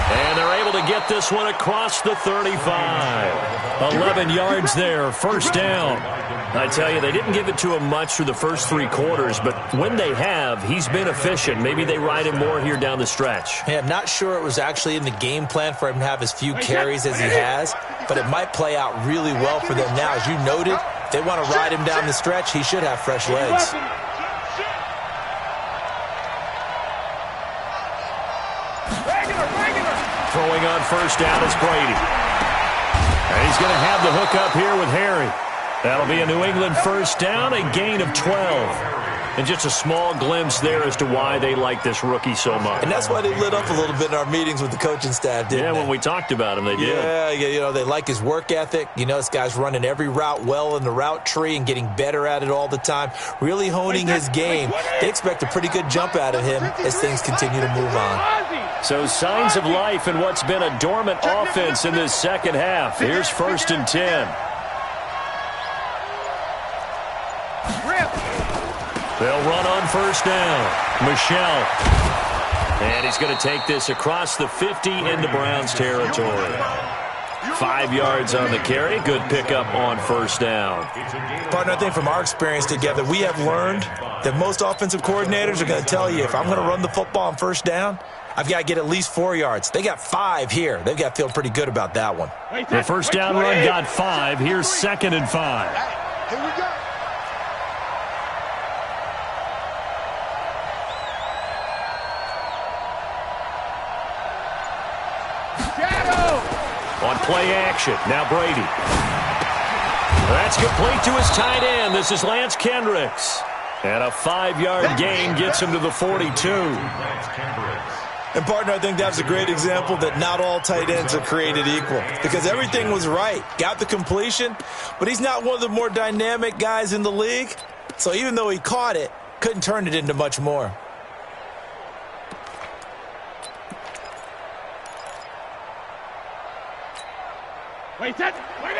And they're able to get this one across the 35. 11 yards there, 1st down. I tell you, they didn't give it to him much through the first 3 quarters, but when they have, he's been efficient. Maybe they ride him more here down the stretch. Yeah, I'm not sure it was actually in the game plan for him to have as few carries as he has, but it might play out really well for them now. As you noted, if they want to ride him down the stretch, he should have fresh legs. Throwing on 1st down is Brady. And he's going to have the hook up here with Harry. That'll be a New England 1st down, a gain of 12. And just a small glimpse there as to why they like this rookie so much. And that's why they lit up a little bit in our meetings with the coaching staff, didn't they? Yeah, when we talked about him, they did. Yeah, you know, they like his work ethic. You know, this guy's running every route well in the route tree and getting better at it all the time, really honing his game. They expect a pretty good jump out of him as things continue to move on. So signs of life in what's been a dormant offense in this 2nd half. Here's 1st and 10. They'll run on 1st down. Michelle. And he's going to take this across the 50 into Browns territory. 5 yards on the carry. Good pickup on 1st down. Partner, I think from our experience together, we have learned that most offensive coordinators are going to tell you, if I'm going to run the football on 1st down, I've got to get at least 4 yards. They got 5 here. They've got to feel pretty good about that one. The 1st down run got 5. Here's 2nd and 5. Here we go. On play action, now Brady. That's complete to his tight end. This is Lance Kendricks. And a 5-yard gain gets him to the 42. And, partner, I think that's a great example that not all tight ends are created equal, because everything was right. Got the completion, but he's not one of the more dynamic guys in the league. So even though he caught it, couldn't turn it into much more. Wait, set. Wait,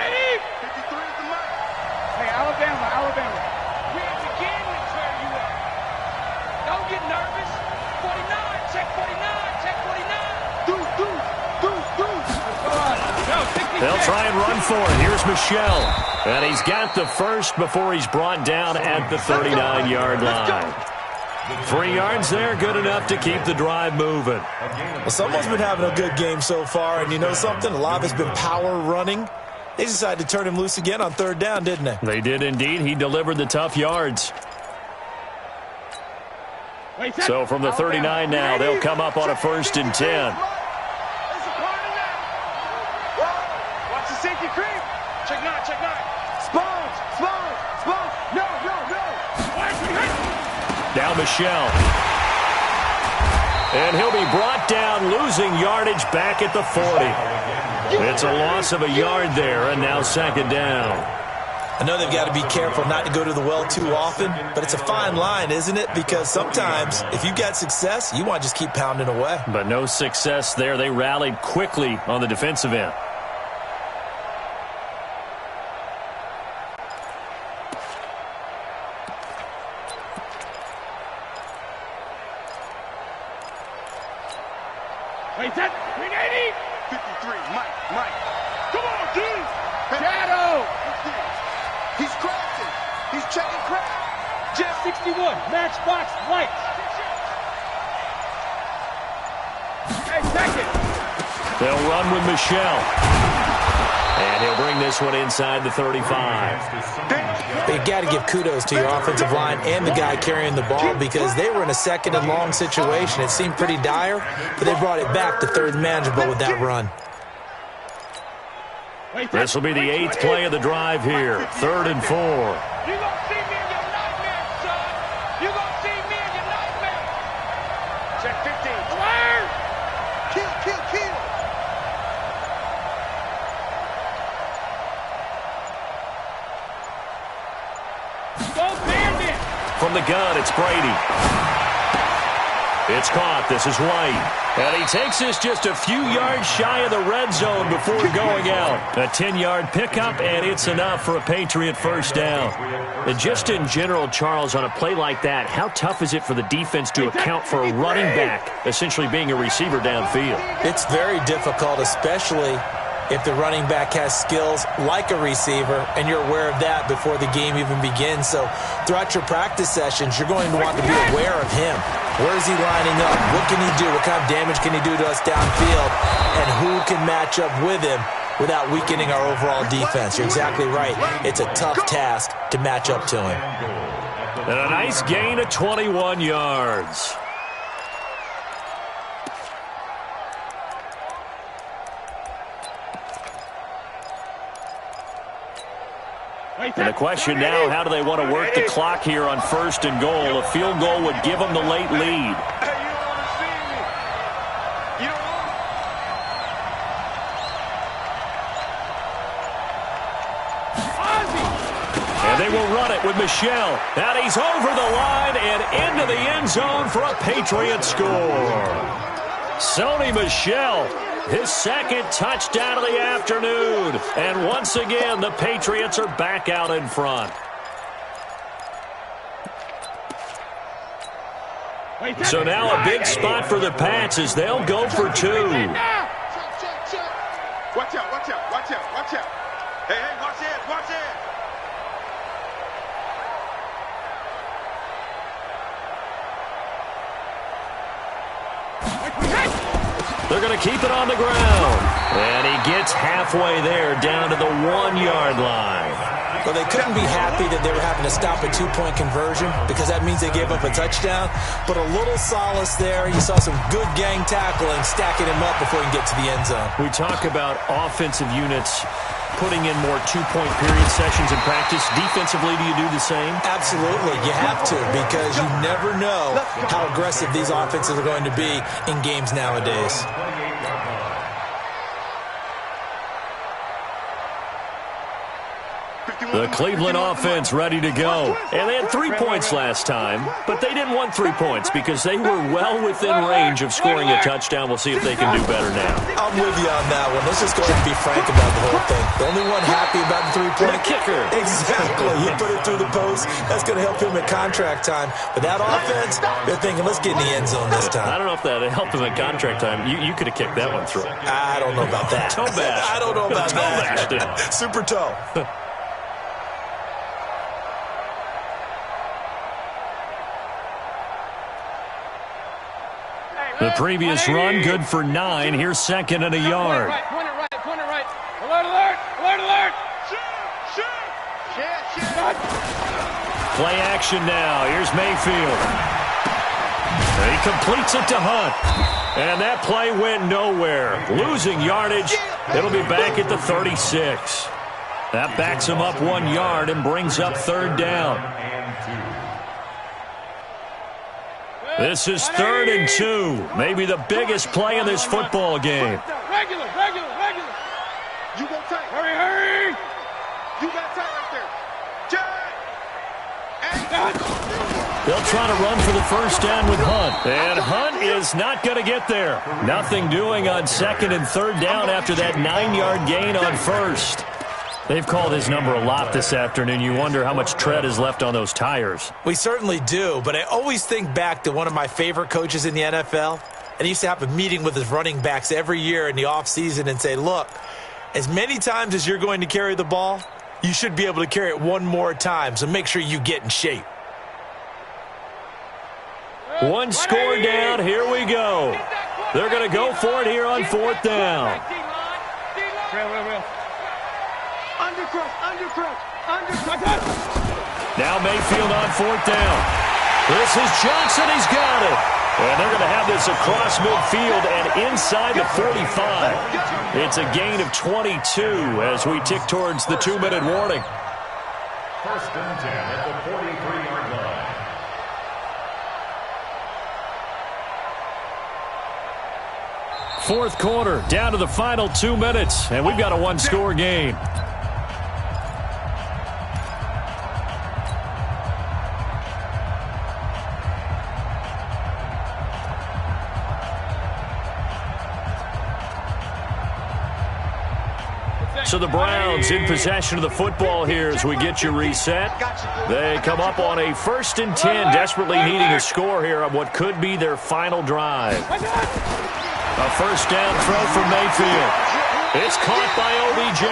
53 is the mark. Hey, Alabama. get nervous. 49, check 49, check 49. They'll try and run for it. Here's Michelle. And he's got the first before he's brought down at the 39-yard line. 3 yards there, good enough to keep the drive moving. Well, someone's been having a good game so far, and you know something? A lot of it's been power running. They decided to turn him loose again on 3rd down, didn't they? They did indeed. He delivered the tough yards. So from the 39 now, they'll come up on a 1st and 10. Watch the safety creep. Check 9, check 9. Sponge. No. Now Michelle. And he'll be brought down, losing yardage back at the 40. It's a loss of a yard there, and now 2nd down. I know they've got to be careful not to go to the well too often, but it's a fine line, isn't it? Because sometimes, if you've got success, you want to just keep pounding away. But no success there. They rallied quickly on the defensive end. Wait, that 380. 53, Mike. Come on, dude. Shadow. He's crashing. He's checking crack. Jet 61, matchbox lights. Hey, second. They'll run with Michelle. And he'll bring this one inside the 35. You've got to give kudos to your offensive line and the guy carrying the ball because they were in a 2nd and long situation. It seemed pretty dire, but they brought it back to 3rd and manageable with that run. This will be the 8th play of the drive here. 3rd and 4. You gonna see me in your nightmare, son. You gonna see me in your nightmare. Check 15. Fire! Kill. Go Bandit! From the gun, it's Brady. It's caught. This is White. And he takes this just a few yards shy of the red zone before going out. A 10-yard pickup, and it's enough for a Patriot 1st down. And just in general, Charles, on a play like that, how tough is it for the defense to account for a running back essentially being a receiver downfield? It's very difficult, especially if the running back has skills like a receiver, and you're aware of that before the game even begins. So throughout your practice sessions, you're going to want to be aware of him. Where is he lining up? What can he do? What kind of damage can he do to us downfield? And who can match up with him without weakening our overall defense? You're exactly right. It's a tough task to match up to him. And a nice gain of 21 yards. And the question now, how do they want to work the clock here on 1st and goal? A field goal would give them the late lead. Hey, you don't want to see me. You don't want And they will run it with Michelle. And he's over the line and into the end zone for a Patriot score. Sony Michel, his 2nd touchdown of the afternoon. And once again, the Patriots are back out in front. So now a big spot for the Pats as they'll go for 2. Check. Watch out. Hey, watch it. They're going to keep it on the ground. And he gets halfway there down to the 1-yard line. Well, they couldn't be happy that they were having to stop a 2-point conversion because that means they gave up a touchdown. But a little solace there. You saw some good gang tackling, stacking him up before he can get to the end zone. We talk about offensive units putting in more 2-point period sessions in practice. Defensively, do you do the same? Absolutely. You have to because you never know how aggressive these offenses are going to be in games nowadays. The Cleveland offense ready to go. And they had 3 points last time, but they didn't want 3 points because they were well within range of scoring a touchdown. We'll see if they can do better now. I'm with you on that one. Let's just go ahead and be frank about the whole thing. The only one happy about the 3-point kicker. Exactly. He put it through the post. That's going to help him at contract time. But that offense, they're thinking, let's get in the end zone this time. I don't know if that helped him at contract time. You could have kicked that one through. I don't know about that. Toe bash. I don't know about that. Toe bash. Super toe. The previous run, good for 9. Here's second and a yard. Point it right. Alert. Shoot. Play action now. Here's Mayfield. He completes it to Hunt. And that play went nowhere. Losing yardage. It'll be back at the 36. That backs him up 1 yard and brings up third down. This is 3rd and 2. Maybe the biggest play in this football game. Regular. You go tight. Hurry. You got tight right there. They'll try to run for the first down with Hunt. And Hunt is not going to get there. Nothing doing on 2nd and 3rd down after that 9-yard gain on 1st. They've called his number a lot this afternoon. You wonder how much tread is left on those tires. We certainly do, but I always think back to one of my favorite coaches in the NFL. And he used to have a meeting with his running backs every year in the offseason and say, look, as many times as you're going to carry the ball, you should be able to carry it one more time, so make sure you get in shape. One score down, here we go. They're going to go for it here on 4th down. Real. Undercrush. Now Mayfield on 4th down. This is Johnson, he's got it. And they're going to have this across midfield and inside the 45. It's a gain of 22 as we tick towards the 2-minute warning. 1st and 10 at the 43-yard line. Fourth quarter, down to the final 2 minutes, and we've got a 1-score game. So the Browns in possession of the football here as we get you reset. They come up on a 1st and 10, desperately needing a score here on what could be their final drive. A 1st down throw from Mayfield. It's caught by OBJ.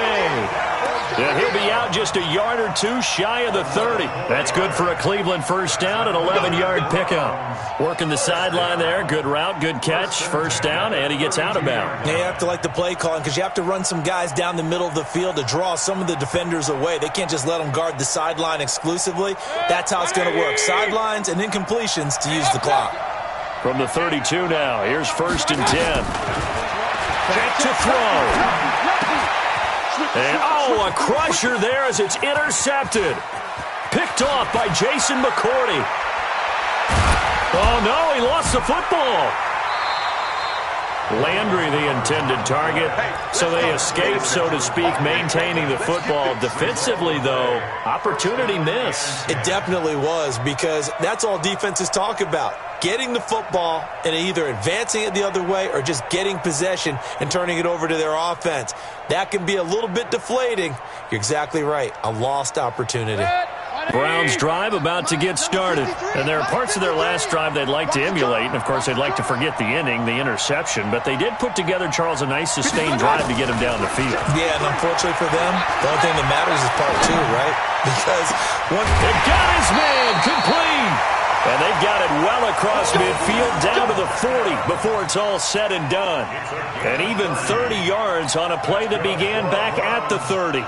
And he'll be out just a yard or 2 shy of the 30. That's good for a Cleveland 1st down, an 11-yard pickup. Working the sideline there. Good route, good catch. 1st down, and he gets out of bounds. You have to like the play calling because you have to run some guys down the middle of the field to draw some of the defenders away. They can't just let them guard the sideline exclusively. That's how it's going to work. Sidelines and incompletions to use the clock. From the 32 now, here's 1st and 10. Back to throw. And, a crusher there as it's intercepted. Picked off by Jason McCourty. Oh, no, he lost the football. Landry, the intended target. So they escape, so to speak, maintaining the football. Defensively, though, opportunity miss. It definitely was because that's all defenses talk about. Getting the football and either advancing it the other way or just getting possession and turning it over to their offense. That can be a little bit deflating. You're exactly right. A lost opportunity. Browns drive about to get started. And there are parts of their last drive they'd like to emulate. And, of course, they'd like to forget the inning, the interception. But they did put together, Charles, a nice sustained drive to get him down the field. Yeah, and unfortunately for them, the only thing that matters is part 2, right? Because they got his man complete. And they've got it well across midfield down to the 40 before it's all said and done. And even 30 yards on a play that began back at the 30.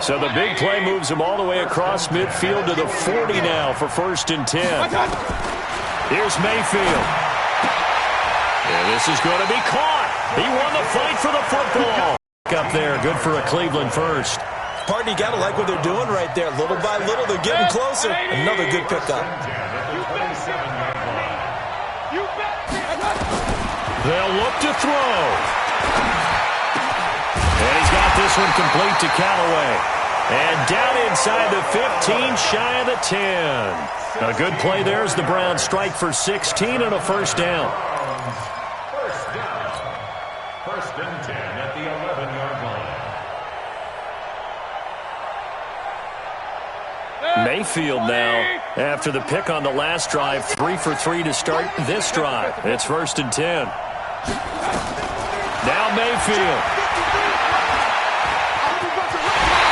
So the big play moves him all the way across midfield to the 40 now for 1st and 10. Here's Mayfield. And this is going to be caught. He won the fight for the football. Up there, good for a Cleveland 1st. Pardon, you got to like what they're doing right there. Little by little, they're getting closer. Another good pickup. They'll look to throw. And he's got this one complete to Callaway. And down inside the 15, shy of the 10. A good play there as the Browns strike for 16 and a first down. First down. First and 10 at the 11-yard line. Mayfield now, after the pick on the last drive, 3 for 3 to start this drive. It's first and 10. Now Mayfield.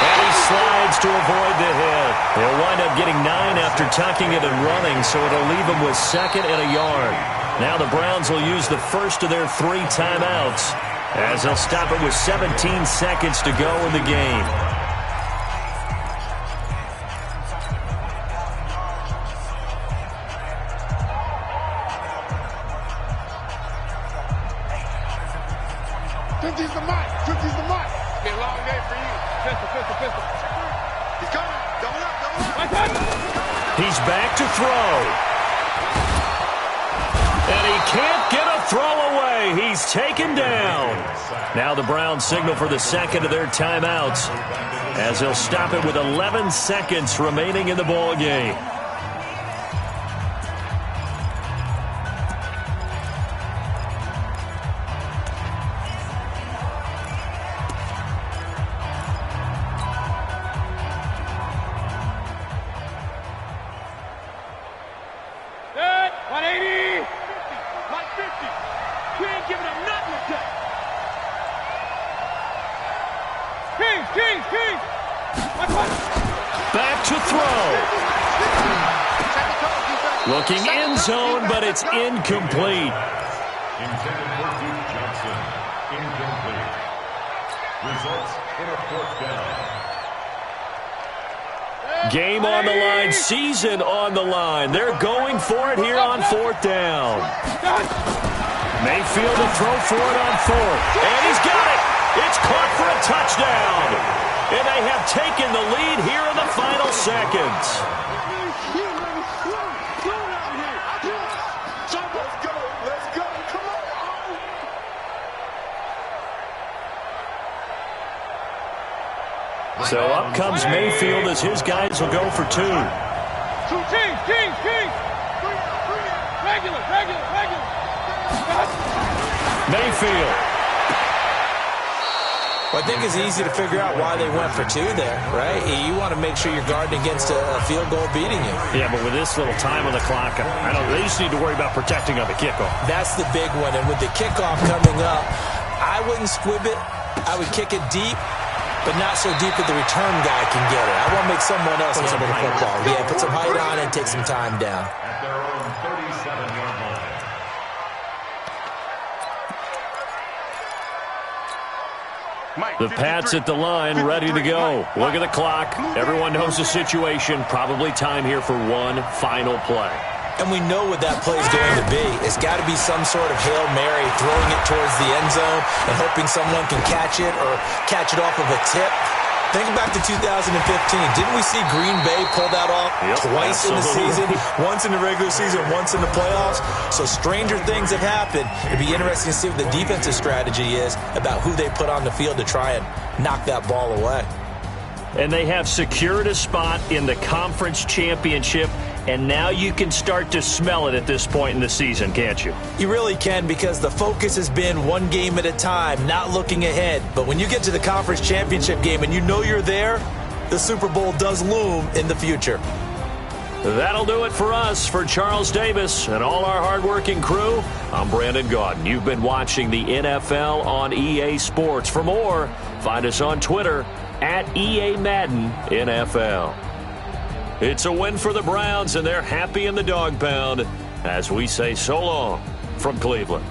And he slides to avoid the hit. He'll wind up getting 9 after tucking it and running, so it'll leave him with 2nd and a yard. Now the Browns will use the first of their 3 timeouts as they'll stop it with 17 seconds to go in the game. He's the mic. He's the mic. Be a long day for you. Pistol. He's coming. Double up. He's back to throw. And he can't get a throw away. He's taken down. Now the Browns signal for the second of their timeouts as they'll stop it with 11 seconds remaining in the ball game. Back to throw. Looking end zone, but it's incomplete. Intended for Duke Johnson. Incomplete. Results in a fourth down. Game on the line, season on the line. They're going for it here on 4th down. Mayfield will throw for it on 4th. And he's got it. It's caught for a touchdown. And they have taken the lead here in the final seconds. Let's go. Come on. So up comes Mayfield as his guys will go for 2. Kings. Regular. Mayfield. Well, I think it's easy to figure out why they went for 2 there, right? You want to make sure you're guarding against a field goal beating you. Yeah, but with this little time on the clock, they just need to worry about protecting on the kickoff. That's the big one. And with the kickoff coming up, I wouldn't squib it. I would kick it deep, but not so deep that the return guy can get it. I want to make someone else handle the football. Yeah, put some height on it and take some time down. At their own 37-yard line. The Pats at the line, ready to go. Look at the clock. Everyone knows the situation. Probably time here for one final play. And we know what that play is going to be. It's got to be some sort of Hail Mary, throwing it towards the end zone and hoping someone can catch it or catch it off of a tip. Think back to 2015. Didn't we see Green Bay pull that off twice in the season? Once in the regular season, once in the playoffs. So stranger things have happened. It'd be interesting to see what the defensive strategy is about who they put on the field to try and knock that ball away. And they have secured a spot in the conference championship, and now you can start to smell it at this point in the season, can't you? You really can, because the focus has been one game at a time, not looking ahead. But when you get to the conference championship game and you know you're there, the Super Bowl does loom in the future. That'll do it for us. For Charles Davis and all our hardworking crew, I'm Brandon Gaudin. You've been watching the NFL on EA Sports. For more, find us on Twitter at EA Madden NFL. It's a win for the Browns, and they're happy in the dog pound as we say so long from Cleveland.